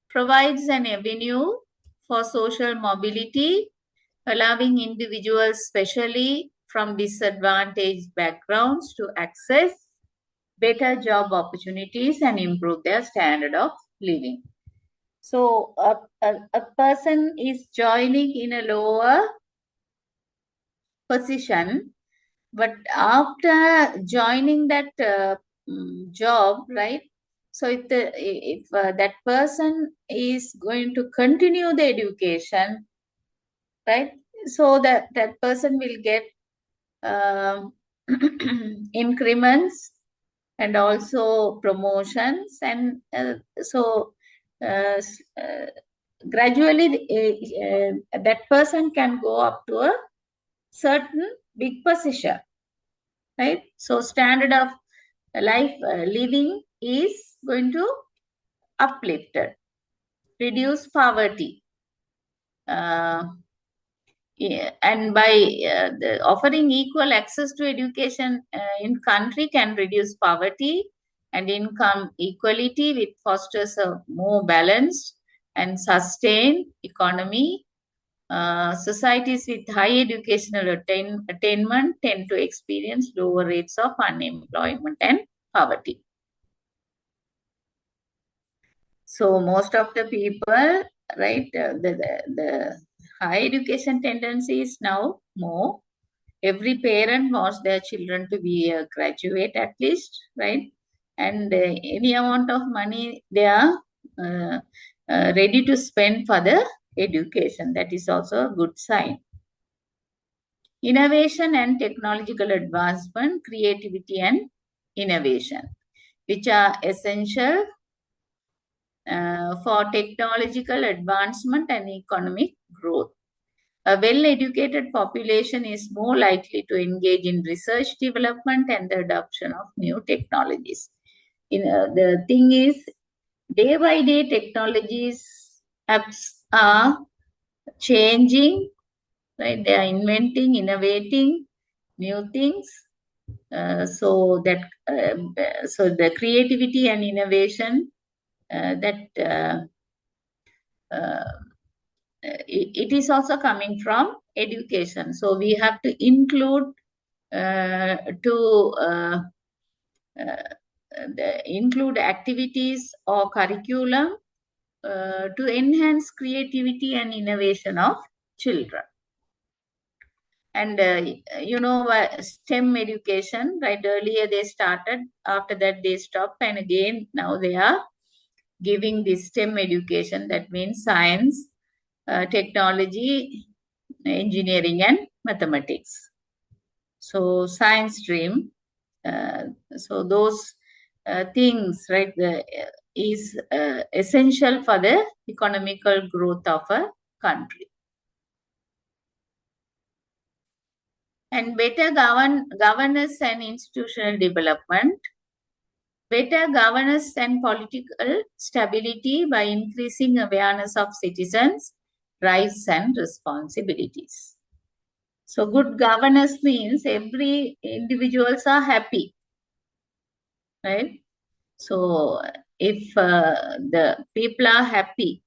provides an avenue for social mobility, allowing individuals, especially from disadvantaged backgrounds, to access better job opportunities and improve their standard of living. So a person is joining in a lower position, but after joining that job, right? So if that person is going to continue the education, right? So that person will get increments and also promotions, and gradually that person can go up to a certain big position, right? So standard of life living is going to uplifted, reduce poverty. And by offering equal access to education in country can reduce poverty and income equality, which fosters a more balanced and sustained economy. Societies with high educational attainment tend to experience lower rates of unemployment and poverty. So most of the people, right, the high education tendency is now more. Every parent wants their children to be a graduate at least, right? And any amount of money they are ready to spend for the education. That is also a good sign. Innovation and technological advancement, creativity and innovation, which are essential for technological advancement and economic growth. A well-educated population is more likely to engage in research development and the adoption of new technologies. The thing is, day by day, technologies apps are changing, right? They are inventing, innovating new things. So the creativity and innovation it is also coming from education. So we have to include include activities or curriculum to enhance creativity and innovation of children. And STEM education, right? Earlier they started, after that they stopped, and again now they are giving this STEM education. That means science, technology, engineering and mathematics. So science stream, so those things, right, is essential for the economical growth of a country. And better governance and institutional development. Better governance and political stability by increasing awareness of citizens' rights and responsibilities. So good governance means every individuals are happy, right? So if the people are happy,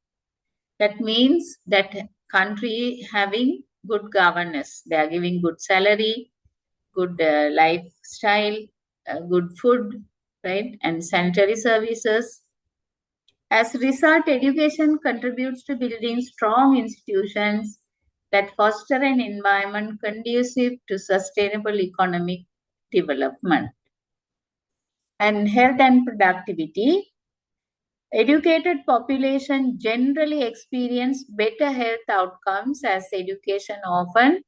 that means that country having good governance. They are giving good salary, good lifestyle, good food, right, and sanitary services. As a result, education contributes to building strong institutions that foster an environment conducive to sustainable economic development. And health and productivity. Educated population generally experience better health outcomes, as education often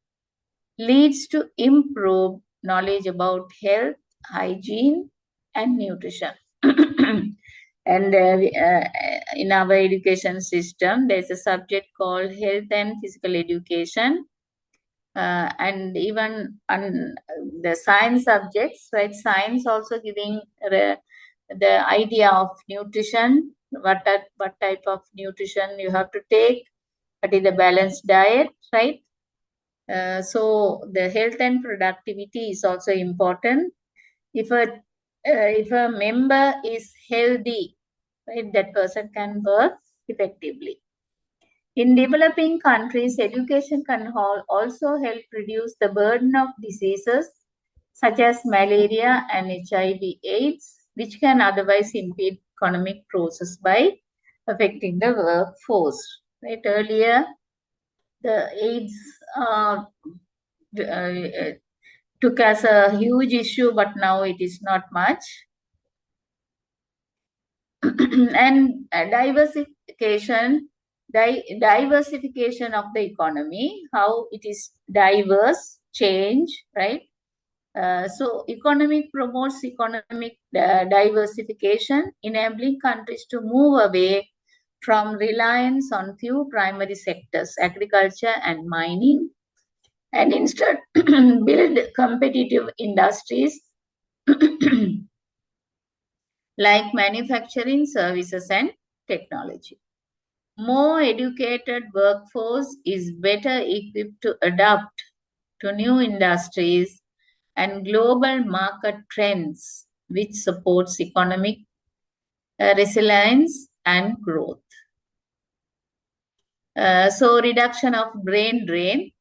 leads to improved knowledge about health, hygiene, and nutrition. And in our education system, there's a subject called health and physical education. And even on the science subjects, right? Science also giving the idea of nutrition, what type of nutrition you have to take, what is the balanced diet, right? So the health and productivity is also important. If a member is healthy, right, that person can work effectively. In developing countries, education can also help reduce the burden of diseases such as malaria and HIV/AIDS, which can otherwise impede economic process by affecting the workforce. Right? Earlier, the AIDS took as a huge issue, but now it is not much. And diversification of the economy, how it is diverse, change, right? So economy promotes economic diversification, enabling countries to move away from reliance on few primary sectors, agriculture and mining, and instead build competitive industries like manufacturing, services, and technology. More educated workforce is better equipped to adapt to new industries and global market trends, which supports economic resilience and growth. So reduction of brain drain.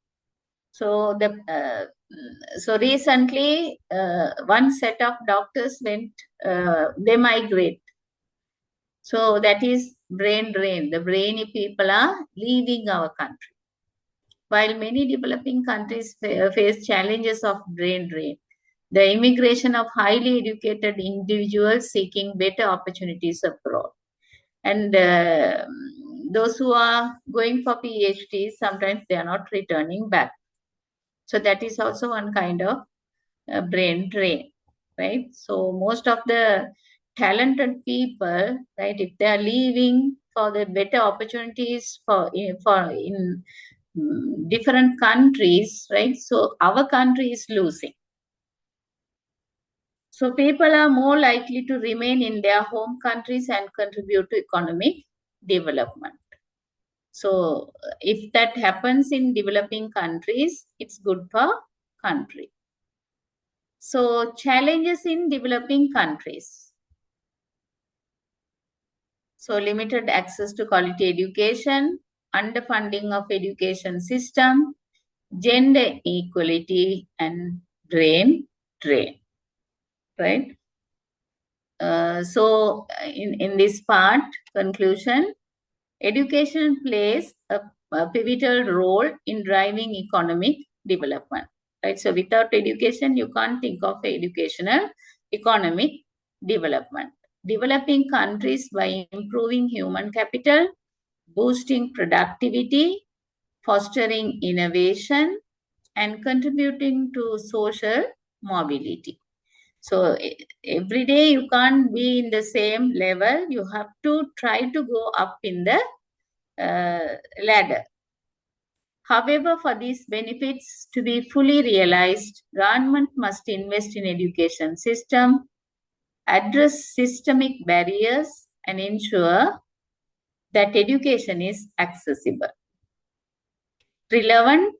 So recently one set of doctors went, they migrate. So that is brain drain. The brainy people are leaving our country. While many developing countries face challenges of brain drain, the immigration of highly educated individuals seeking better opportunities abroad. And those who are going for PhDs, sometimes they are not returning back. So that is also one kind of brain drain, right? So most of the talented people, right, if they are leaving for the better opportunities in different countries, right? So our country is losing. So people are more likely to remain in their home countries and contribute to economic development. So if that happens in developing countries, it's good for country. So challenges in developing countries. So limited access to quality education, underfunding of education system, gender equality, and drain, right? So in this part, conclusion, education plays a pivotal role in driving economic development, right? So without education, you can't think of educational economic development. Developing countries by improving human capital, boosting productivity, fostering innovation, and contributing to social mobility. So every day you can't be in the same level. You have to try to go up in the ladder. However, for these benefits to be fully realized, government must invest in education system, address systemic barriers, and ensure that education is accessible, relevant,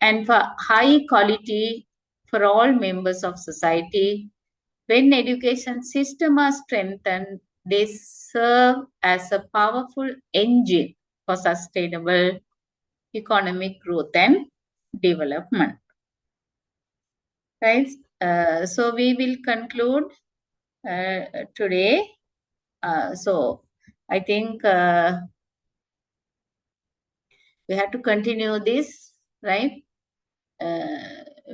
and for high quality for all members of society. When education systems are strengthened, they serve as a powerful engine for sustainable economic growth and development. Right? So we will conclude today. So I think we have to continue this, right?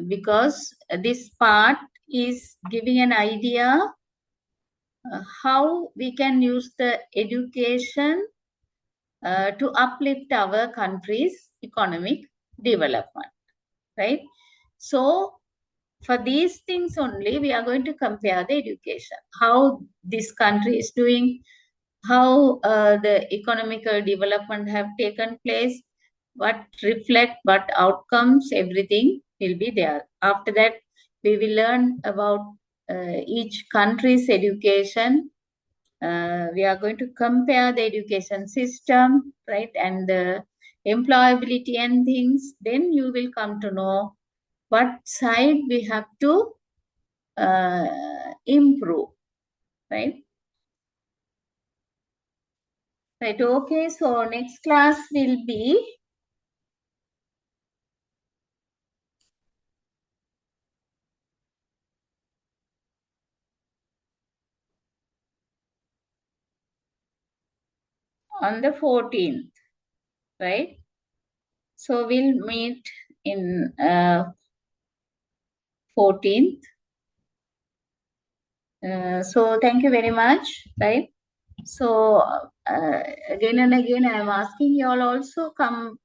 Because this part is giving an idea how we can use the education to uplift our country's economic development, right? So for these things only, we are going to compare the education, how this country is doing, how the economical development have taken place, what reflect, what outcomes, everything will be there. After that, we will learn about each country's education. We are going to compare the education system, right, and the employability and things. Then you will come to know what side we have to improve, right? Right, okay, so next class will be on the 14th, right? So we'll meet in 14th. So thank you very much, right? So again and again, I am asking you all also come.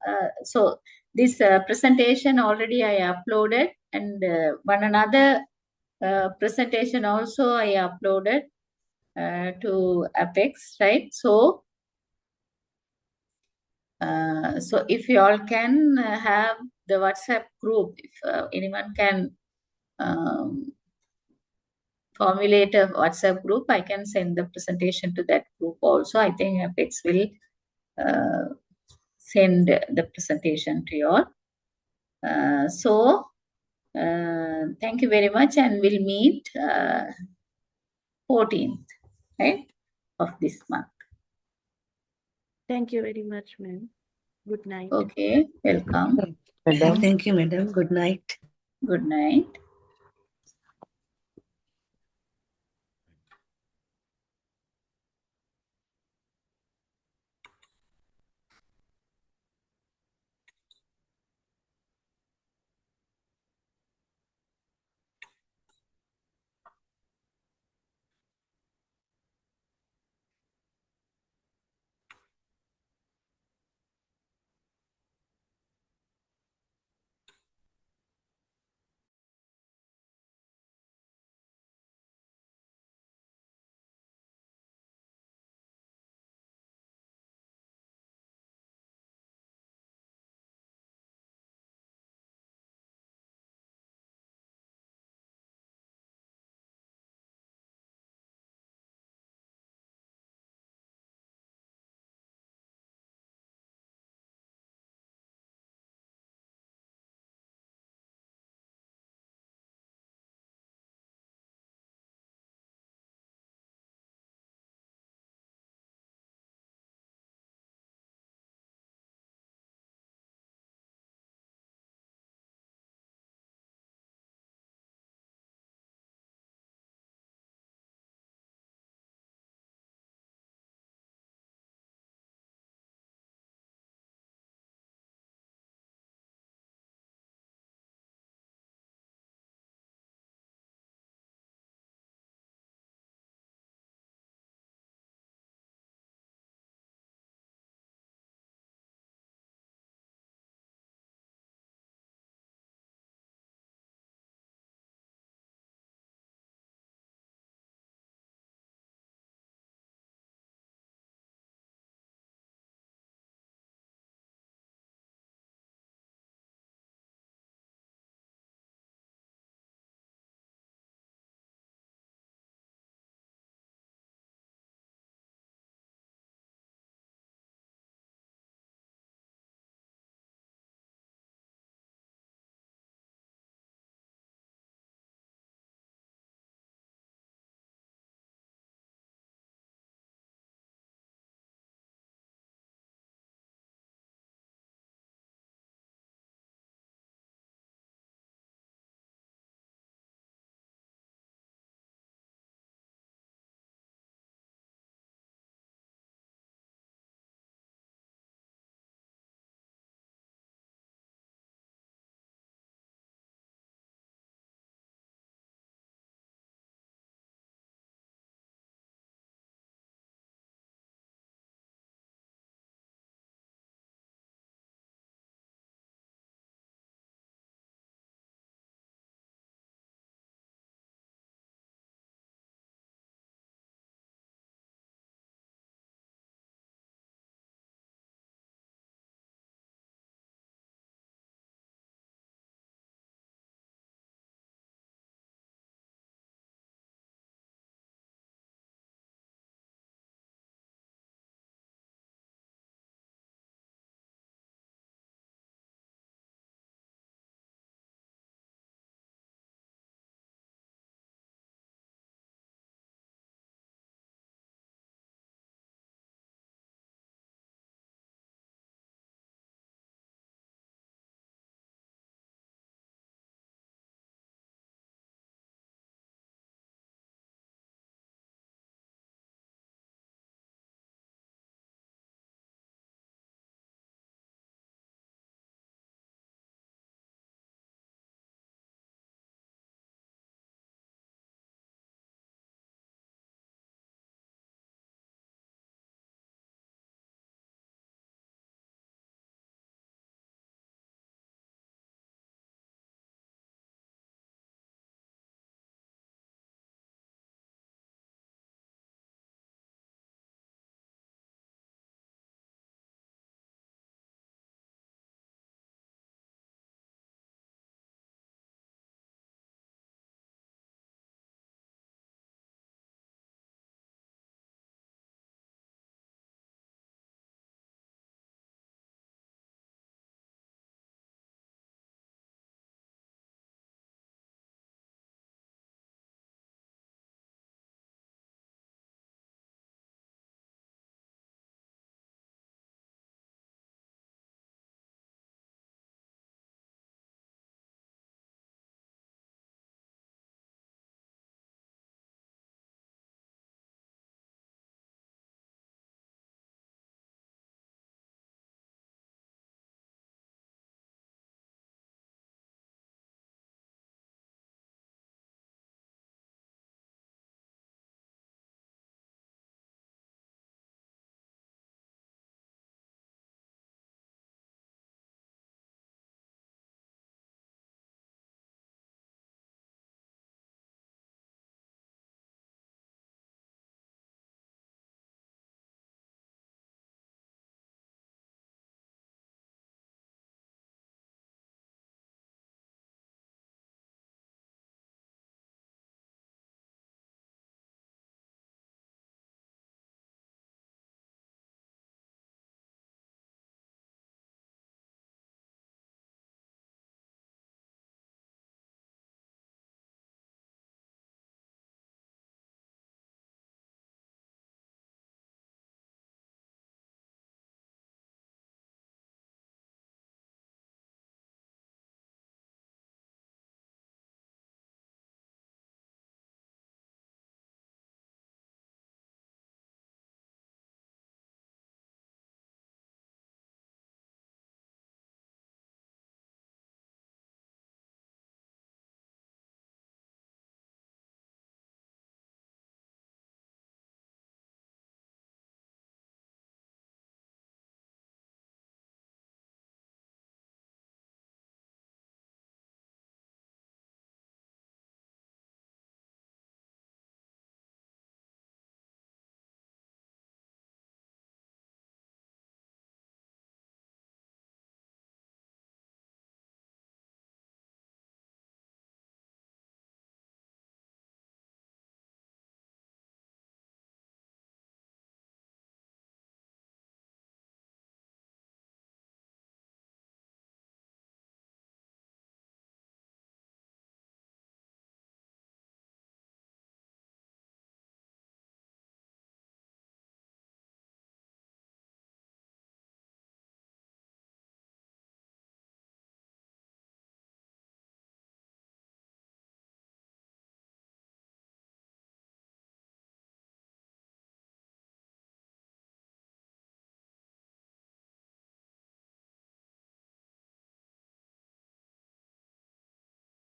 So this presentation already I uploaded, and one another presentation also I uploaded to Apex, right? So so if you all can have the WhatsApp group, if anyone can formulate a WhatsApp group, I can send the presentation to that group also. I think Apex will send the presentation to you all. Thank you very much, and we'll meet 14th, right, of this month. Thank you very much, ma'am. Good night. Okay, welcome. Madam. Thank you, madam. Good night. Good night.